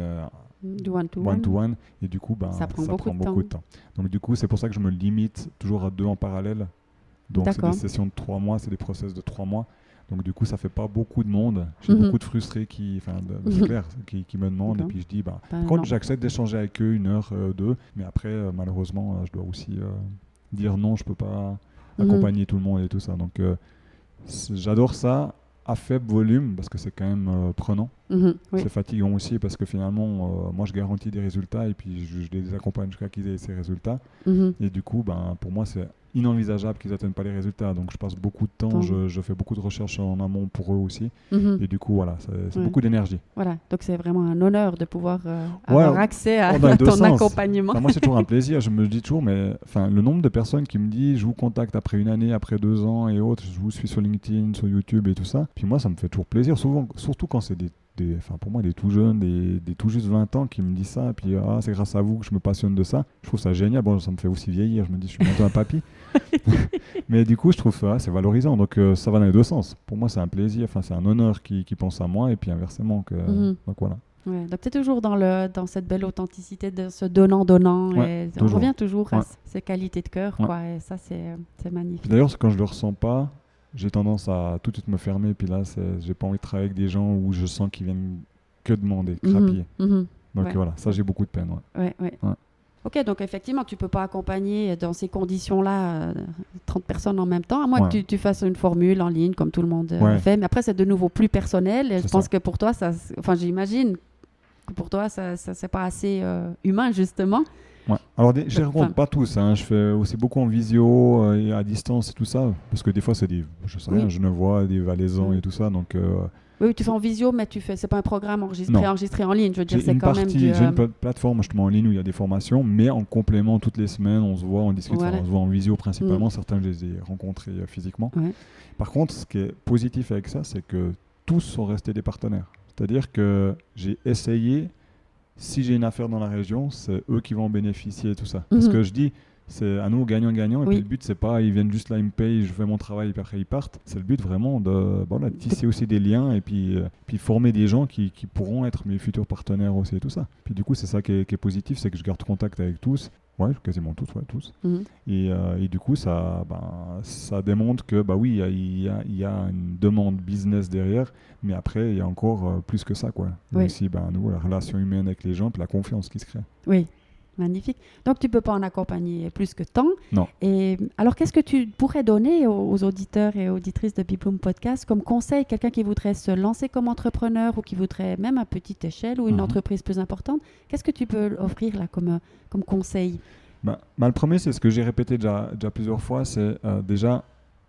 du one-to-one. Et du coup, ça prend beaucoup de temps. Donc du coup, c'est pour ça que je me limite toujours à 2 en parallèle. Donc c'est des sessions de 3 mois, c'est des process de 3 mois. Donc du coup, ça fait pas beaucoup de monde. J'ai beaucoup de frustrés c'est clair, qui me demandent. Et puis je dis, quand j'accepte d'échanger avec eux 1 heure, 2, mais après, malheureusement, je dois aussi dire non, je peux pas accompagner tout le monde et tout ça. Donc, j'adore ça à faible volume parce que c'est quand même prenant. Oui. C'est fatigant aussi parce que finalement, moi, je garantis des résultats et puis je les accompagne jusqu'à qu'ils aient ces résultats. Et du coup, pour moi, c'est inenvisageable qu'ils n'atteignent pas les résultats. Donc, je passe beaucoup de temps, je fais beaucoup de recherches en amont pour eux aussi. Et du coup, voilà, c'est beaucoup d'énergie. Voilà, donc c'est vraiment un honneur de pouvoir avoir accès à ton accompagnement. Moi, c'est toujours un plaisir. Je me dis toujours, mais le nombre de personnes qui me disent, je vous contacte après une année, après 2 ans et autres, je vous suis sur LinkedIn, sur YouTube et tout ça. Puis moi, ça me fait toujours plaisir, souvent, surtout quand c'est pour moi, des tout jeunes, des tout juste 20 ans qui me disent ça, et puis c'est grâce à vous que je me passionne de ça. Je trouve ça génial. Bon, ça me fait aussi vieillir, je me dis, je suis bientôt un papy. Mais du coup, je trouve ça, c'est valorisant, donc ça va dans les deux sens. Pour moi, c'est un plaisir, c'est un honneur qui pense à moi, et puis inversement, donc voilà. Ouais, donc tu es toujours dans cette belle authenticité de ce donnant-donnant. Ouais, on revient toujours à ces qualités de cœur, quoi, et ça, c'est magnifique. D'ailleurs, quand je le ressens pas, j'ai tendance à tout de suite me fermer, puis là, j'ai pas envie de travailler avec des gens où je sens qu'ils viennent que demander, crapiller. Donc voilà, ça, j'ai beaucoup de peine. Ouais. Ok, donc effectivement, tu peux pas accompagner dans ces conditions-là 30 personnes en même temps, à moins que tu fasses une formule en ligne, comme tout le monde fait. Mais après, c'est de nouveau plus personnel. Et je pense que pour toi, j'imagine que pour toi, ça c'est pas assez humain, justement. Ouais. Alors, je les rencontre pas tous. Je fais aussi beaucoup en visio et à distance et tout ça. Parce que des fois, c'est je sais rien, Genevois, des Valaisans et tout ça. Donc, oui, tu fais en visio, mais c'est pas un programme enregistré en ligne. Je veux dire, c'est quand même J'ai une plateforme justement en ligne où il y a des formations, mais en complément, toutes les semaines, on se voit, on discute. On se voit en visio principalement. Certains, je les ai rencontrés physiquement. Ouais. Par contre, ce qui est positif avec ça, c'est que tous sont restés des partenaires. C'est-à-dire que j'ai essayé. Si j'ai une affaire dans la région, c'est eux qui vont en bénéficier et tout ça. Parce que je dis, c'est à nous gagnant-gagnant. Et puis le but, c'est pas, ils viennent juste là, ils me payent, je fais mon travail et puis après ils partent. C'est le but vraiment de tisser aussi des liens et puis former des gens qui pourront être mes futurs partenaires aussi et tout ça. Puis du coup, c'est ça qui est positif, c'est que je garde contact avec tous. Ouais, quasiment tous, tous. Et du coup, ça démontre que, oui, il y a une demande business derrière, mais après, il y a encore plus que ça, quoi. Oui. Aussi, nous, la relation humaine avec les gens, puis la confiance qui se crée. Oui, magnifique. Donc, tu ne peux pas en accompagner plus que tant. Non. Et alors, qu'est-ce que tu pourrais donner aux auditeurs et auditrices de Bibloom Podcast comme conseil, quelqu'un qui voudrait se lancer comme entrepreneur ou qui voudrait même à petite échelle ou une entreprise plus importante? Qu'est-ce que tu peux offrir là comme conseil? Le premier, c'est ce que j'ai répété déjà plusieurs fois, c'est déjà,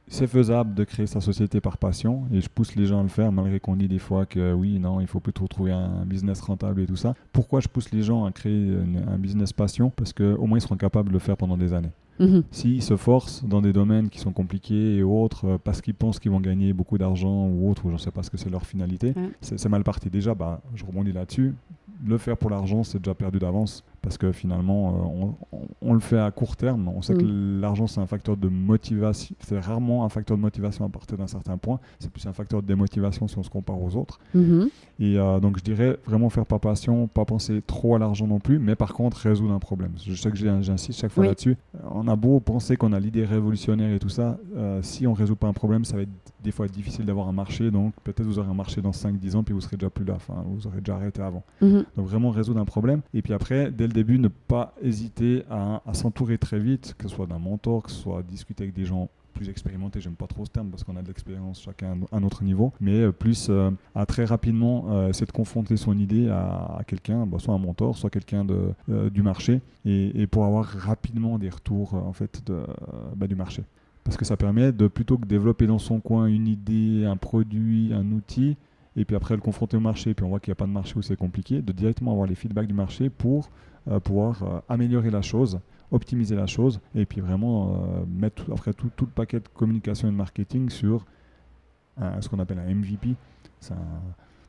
c'est faisable de créer sa société par passion et je pousse les gens à le faire malgré qu'on dit des fois que oui, non, il faut plutôt trouver un business rentable et tout ça. Pourquoi je pousse les gens à créer un business passion? Parce qu'au moins ils seront capables de le faire pendant des années. S'ils se forcent dans des domaines qui sont compliqués et autres parce qu'ils pensent qu'ils vont gagner beaucoup d'argent ou autre, ou je ne sais pas ce que c'est leur finalité, c'est mal parti. Déjà, je rebondis là-dessus. Le faire pour l'argent, c'est déjà perdu d'avance parce que finalement, on le fait à court terme. On sait que l'argent, c'est un facteur de motivation. C'est rarement un facteur de motivation à partir d'un certain point. C'est plus un facteur de démotivation si on se compare aux autres. Et donc, je dirais vraiment faire par passion, pas penser trop à l'argent non plus, mais par contre, résoudre un problème. Je sais que j'insiste chaque fois là-dessus. On a beau penser qu'on a l'idée révolutionnaire et tout ça, si on ne résout pas un problème, ça va être des fois difficile d'avoir un marché. Donc, peut-être vous aurez un marché dans 5-10 ans, puis vous serez déjà plus là. Vous aurez déjà arrêté avant. Donc vraiment résoudre un problème. Et puis après, dès le début, ne pas hésiter à s'entourer très vite, que ce soit d'un mentor, que ce soit discuter avec des gens plus expérimentés. J'aime pas trop ce terme parce qu'on a de l'expérience chacun à un autre niveau, mais plus à très rapidement essayer de confronter son idée à quelqu'un, soit un mentor, soit quelqu'un du marché, et pour avoir rapidement des retours en fait du marché. Parce que ça permet de, plutôt que développer dans son coin une idée, un produit, un outil, et puis après le confronter au marché, puis on voit qu'il n'y a pas de marché où c'est compliqué, de directement avoir les feedbacks du marché pour pouvoir améliorer la chose, optimiser la chose, et puis vraiment mettre après tout le paquet de communication et de marketing sur ce qu'on appelle un MVP.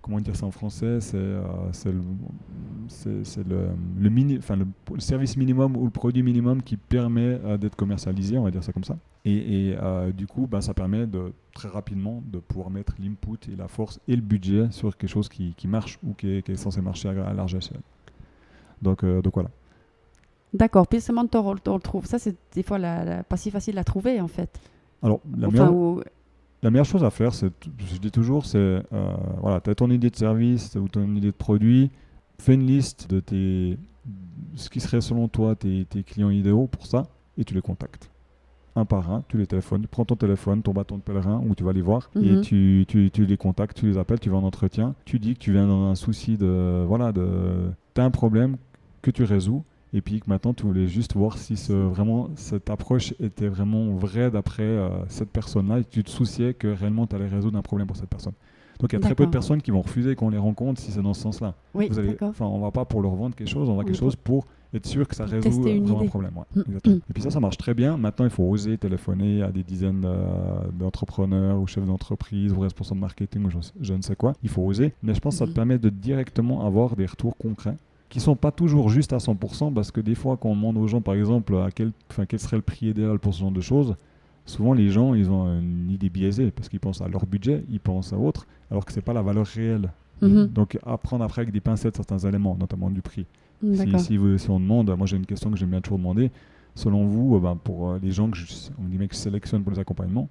Comment dire ça en français? C'est le service minimum ou le produit minimum qui permet d'être commercialisé, on va dire ça comme ça. Et du coup, ça permet de très rapidement de pouvoir mettre l'input et la force et le budget sur quelque chose qui marche ou qui est censé marcher à large échelle. Donc voilà. D'accord. Puis ce mentor, on le trouve. Ça, c'est des fois pas si facile à trouver en fait. Alors, la meilleure chose à faire, je dis toujours, c'est tu as ton idée de service ou ton idée de produit, fais une liste de ce qui serait selon toi tes clients idéaux pour ça et tu les contactes. un par un, tu les téléphones, tu prends ton téléphone, ton bâton de pèlerin, où tu vas les voir, Mhm. et tu les contactes, tu les appelles, tu vas en entretien, tu dis que tu viens dans un souci t'as un problème que tu résous, et puis que maintenant tu voulais juste voir si vraiment cette approche était vraiment vraie d'après cette personne-là, et que tu te souciais que réellement tu allais résoudre un problème pour cette personne. Donc il y a très peu de D'accord. personnes qui vont refuser qu'on les rencontre si c'est dans ce sens-là. Oui, d'accord. On va pas pour leur vendre quelque chose, on va quelque chose pour être sûr que ça résout tester une vraiment un idée. problème. Ouais, exactement. Et puis ça marche très bien. Maintenant, il faut oser téléphoner à des dizaines d'entrepreneurs ou chefs d'entreprise ou responsables marketing ou je ne sais quoi. Il faut oser. Mais je pense que ça te permet de directement avoir des retours concrets qui sont pas toujours juste à 100%, parce que des fois, quand on demande aux gens, par exemple, quel serait le prix idéal pour ce genre de choses, souvent les gens, ils ont une idée biaisée parce qu'ils pensent à leur budget, ils pensent à autre, alors que c'est pas la valeur réelle. Mhm. Donc apprendre après avec des pincettes certains éléments, notamment du prix. D'accord. Si on demande, moi j'ai une question que j'aime bien toujours demander, selon vous, pour les gens que je sélectionne pour les accompagnements,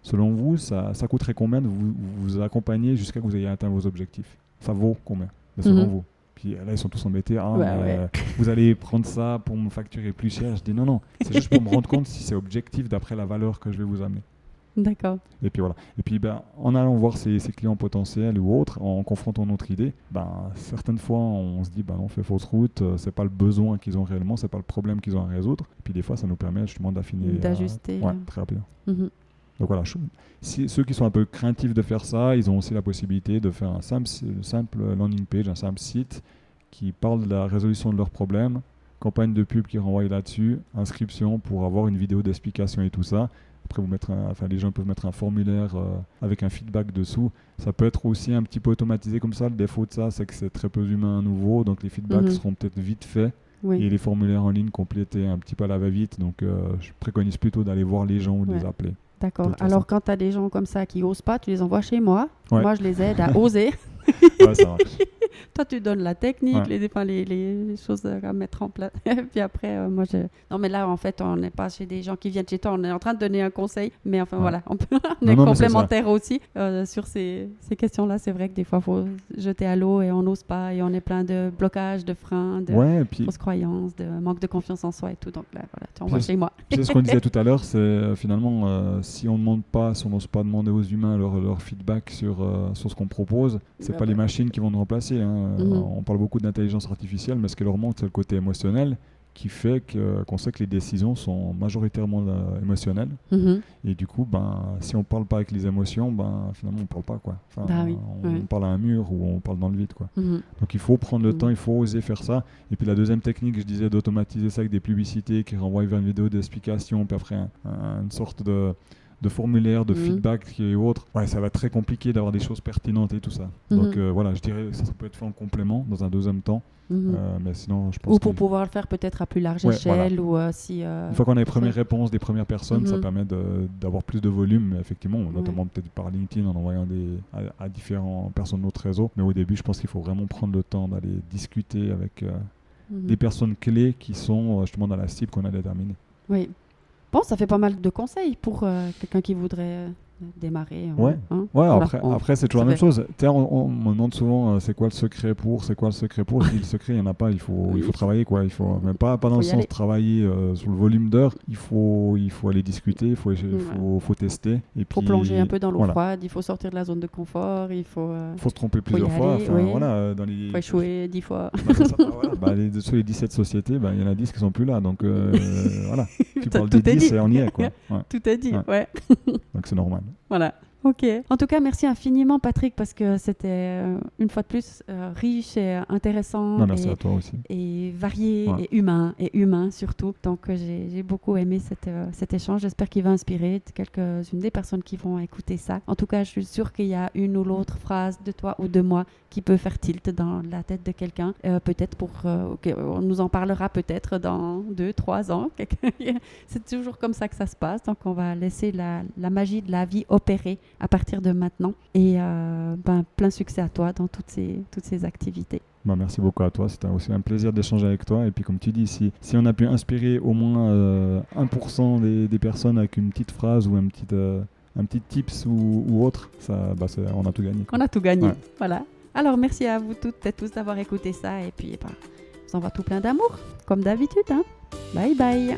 selon vous, ça coûterait combien de vous accompagner jusqu'à que vous ayez atteint vos objectifs? Ça vaut combien, selon vous? Puis là, ils sont tous embêtés. Vous allez prendre ça pour me facturer plus cher. Je dis non, c'est juste pour me rendre compte si c'est objectif d'après la valeur que je vais vous amener. D'accord. Et puis voilà. Et puis en allant voir ces clients potentiels ou autres, en confrontant notre idée, certaines fois on se dit on fait fausse route, c'est pas le besoin qu'ils ont réellement, c'est pas le problème qu'ils ont à résoudre. Et puis des fois ça nous permet justement d'affiner. D'ajuster. Très rapidement. Mhm. Donc voilà, ceux qui sont un peu craintifs de faire ça, ils ont aussi la possibilité de faire un simple landing page, un simple site qui parle de la résolution de leurs problèmes, campagne de pub qui renvoie là-dessus, inscription pour avoir une vidéo d'explication et tout ça. Après, les gens peuvent mettre un formulaire avec un feedback dessous. Ça peut être aussi un petit peu automatisé comme ça. Le défaut de ça, c'est que c'est très peu humain à nouveau, donc les feedbacks seront peut-être vite faits. Oui. Et les formulaires en ligne complétés un petit peu à la va-vite. Donc je préconise plutôt d'aller voir les gens ou de les appeler. D'accord. Alors quand tu as des gens comme ça qui osent pas, tu les envoies chez moi. Ouais. Moi, je les aide à oser. Ouais, ça marche. Toi, tu donnes la technique, les choses à mettre en place. Puis après, moi, non, mais là, en fait, on n'est pas chez des gens qui viennent chez toi. On est en train de donner un conseil. Mais enfin, voilà, on est complémentaires aussi sur ces questions-là. C'est vrai que des fois, il faut jeter à l'eau et on n'ose pas. Et on est plein de blocages, de freins, de fausses croyances, de manque de confiance en soi et tout. Donc là, voilà, tu envoies chez moi. C'est ce qu'on disait tout à l'heure. C'est finalement, si on n'ose pas demander aux humains leur feedback sur ce qu'on propose, c'est pas les machines qui vont nous remplacer. On parle beaucoup d'intelligence artificielle, mais ce qui leur manque, c'est le côté émotionnel qui fait qu'on sait que les décisions sont majoritairement émotionnelles. Et du coup, si on ne parle pas avec les émotions, finalement, on ne parle pas. Quoi. On parle à un mur ou on parle dans le vide. Quoi. Donc il faut prendre le temps, il faut oser faire ça. Et puis la deuxième technique, je disais, d'automatiser ça avec des publicités qui renvoient vers une vidéo d'explication, puis après une sorte de formulaire, de feedback et autres. Ouais, ça va être très compliqué d'avoir des choses pertinentes et tout ça. Donc voilà, je dirais que ça peut être fait en complément dans un deuxième temps. Mais sinon, je pense pour pouvoir le faire peut-être à plus large échelle. Voilà. Ou si, une fois qu'on a les premières réponses des premières personnes, ça permet d'avoir plus de volume, effectivement, notamment peut-être par LinkedIn en envoyant à différentes personnes de notre réseau. Mais au début, je pense qu'il faut vraiment prendre le temps d'aller discuter avec des personnes clés qui sont justement dans la cible qu'on a déterminée. Oui. Bon, ça fait pas mal de conseils pour quelqu'un qui voudrait démarrer. Après c'est toujours la même chose. On me demande souvent c'est quoi le secret pour. Je dis le secret, il n'y en a pas. Il faut travailler, quoi. Il faut, mais pas dans le sens de travailler sur le volume d'heures. Il faut aller discuter, il faut tester. Il faut plonger un peu dans l'eau froide, il faut sortir de la zone de confort, il faut se tromper plusieurs fois. Il faut échouer 10 fois. Sur les 17 sociétés, il y en a 10 qui ne sont plus là. Donc voilà. Tu parles des 10 et on y est, quoi. Tout est dit, Donc c'est normal. Voilà. Ok. En tout cas, merci infiniment, Patrick, parce que c'était une fois de plus riche et intéressant. Merci à toi aussi. Et varié et humain surtout. Donc j'ai beaucoup aimé cet échange. J'espère qu'il va inspirer quelques-unes des personnes qui vont écouter ça. En tout cas, je suis sûre qu'il y a une ou l'autre phrase de toi ou de moi qui peut faire tilt dans la tête de quelqu'un. Peut-être on nous en parlera peut-être dans 2-3 ans. C'est toujours comme ça que ça se passe. Donc on va laisser la magie de la vie opérer à partir de maintenant. Et plein succès à toi dans toutes ces activités. Merci beaucoup à toi. C'était aussi un plaisir d'échanger avec toi. Et puis comme tu dis, si on a pu inspirer au moins 1% des personnes avec une petite phrase ou un petit tips ou autre, on a tout gagné. On a tout gagné, voilà. Alors merci à vous toutes et tous d'avoir écouté ça. Et puis, je vous envoie tout plein d'amour, comme d'habitude. Bye bye.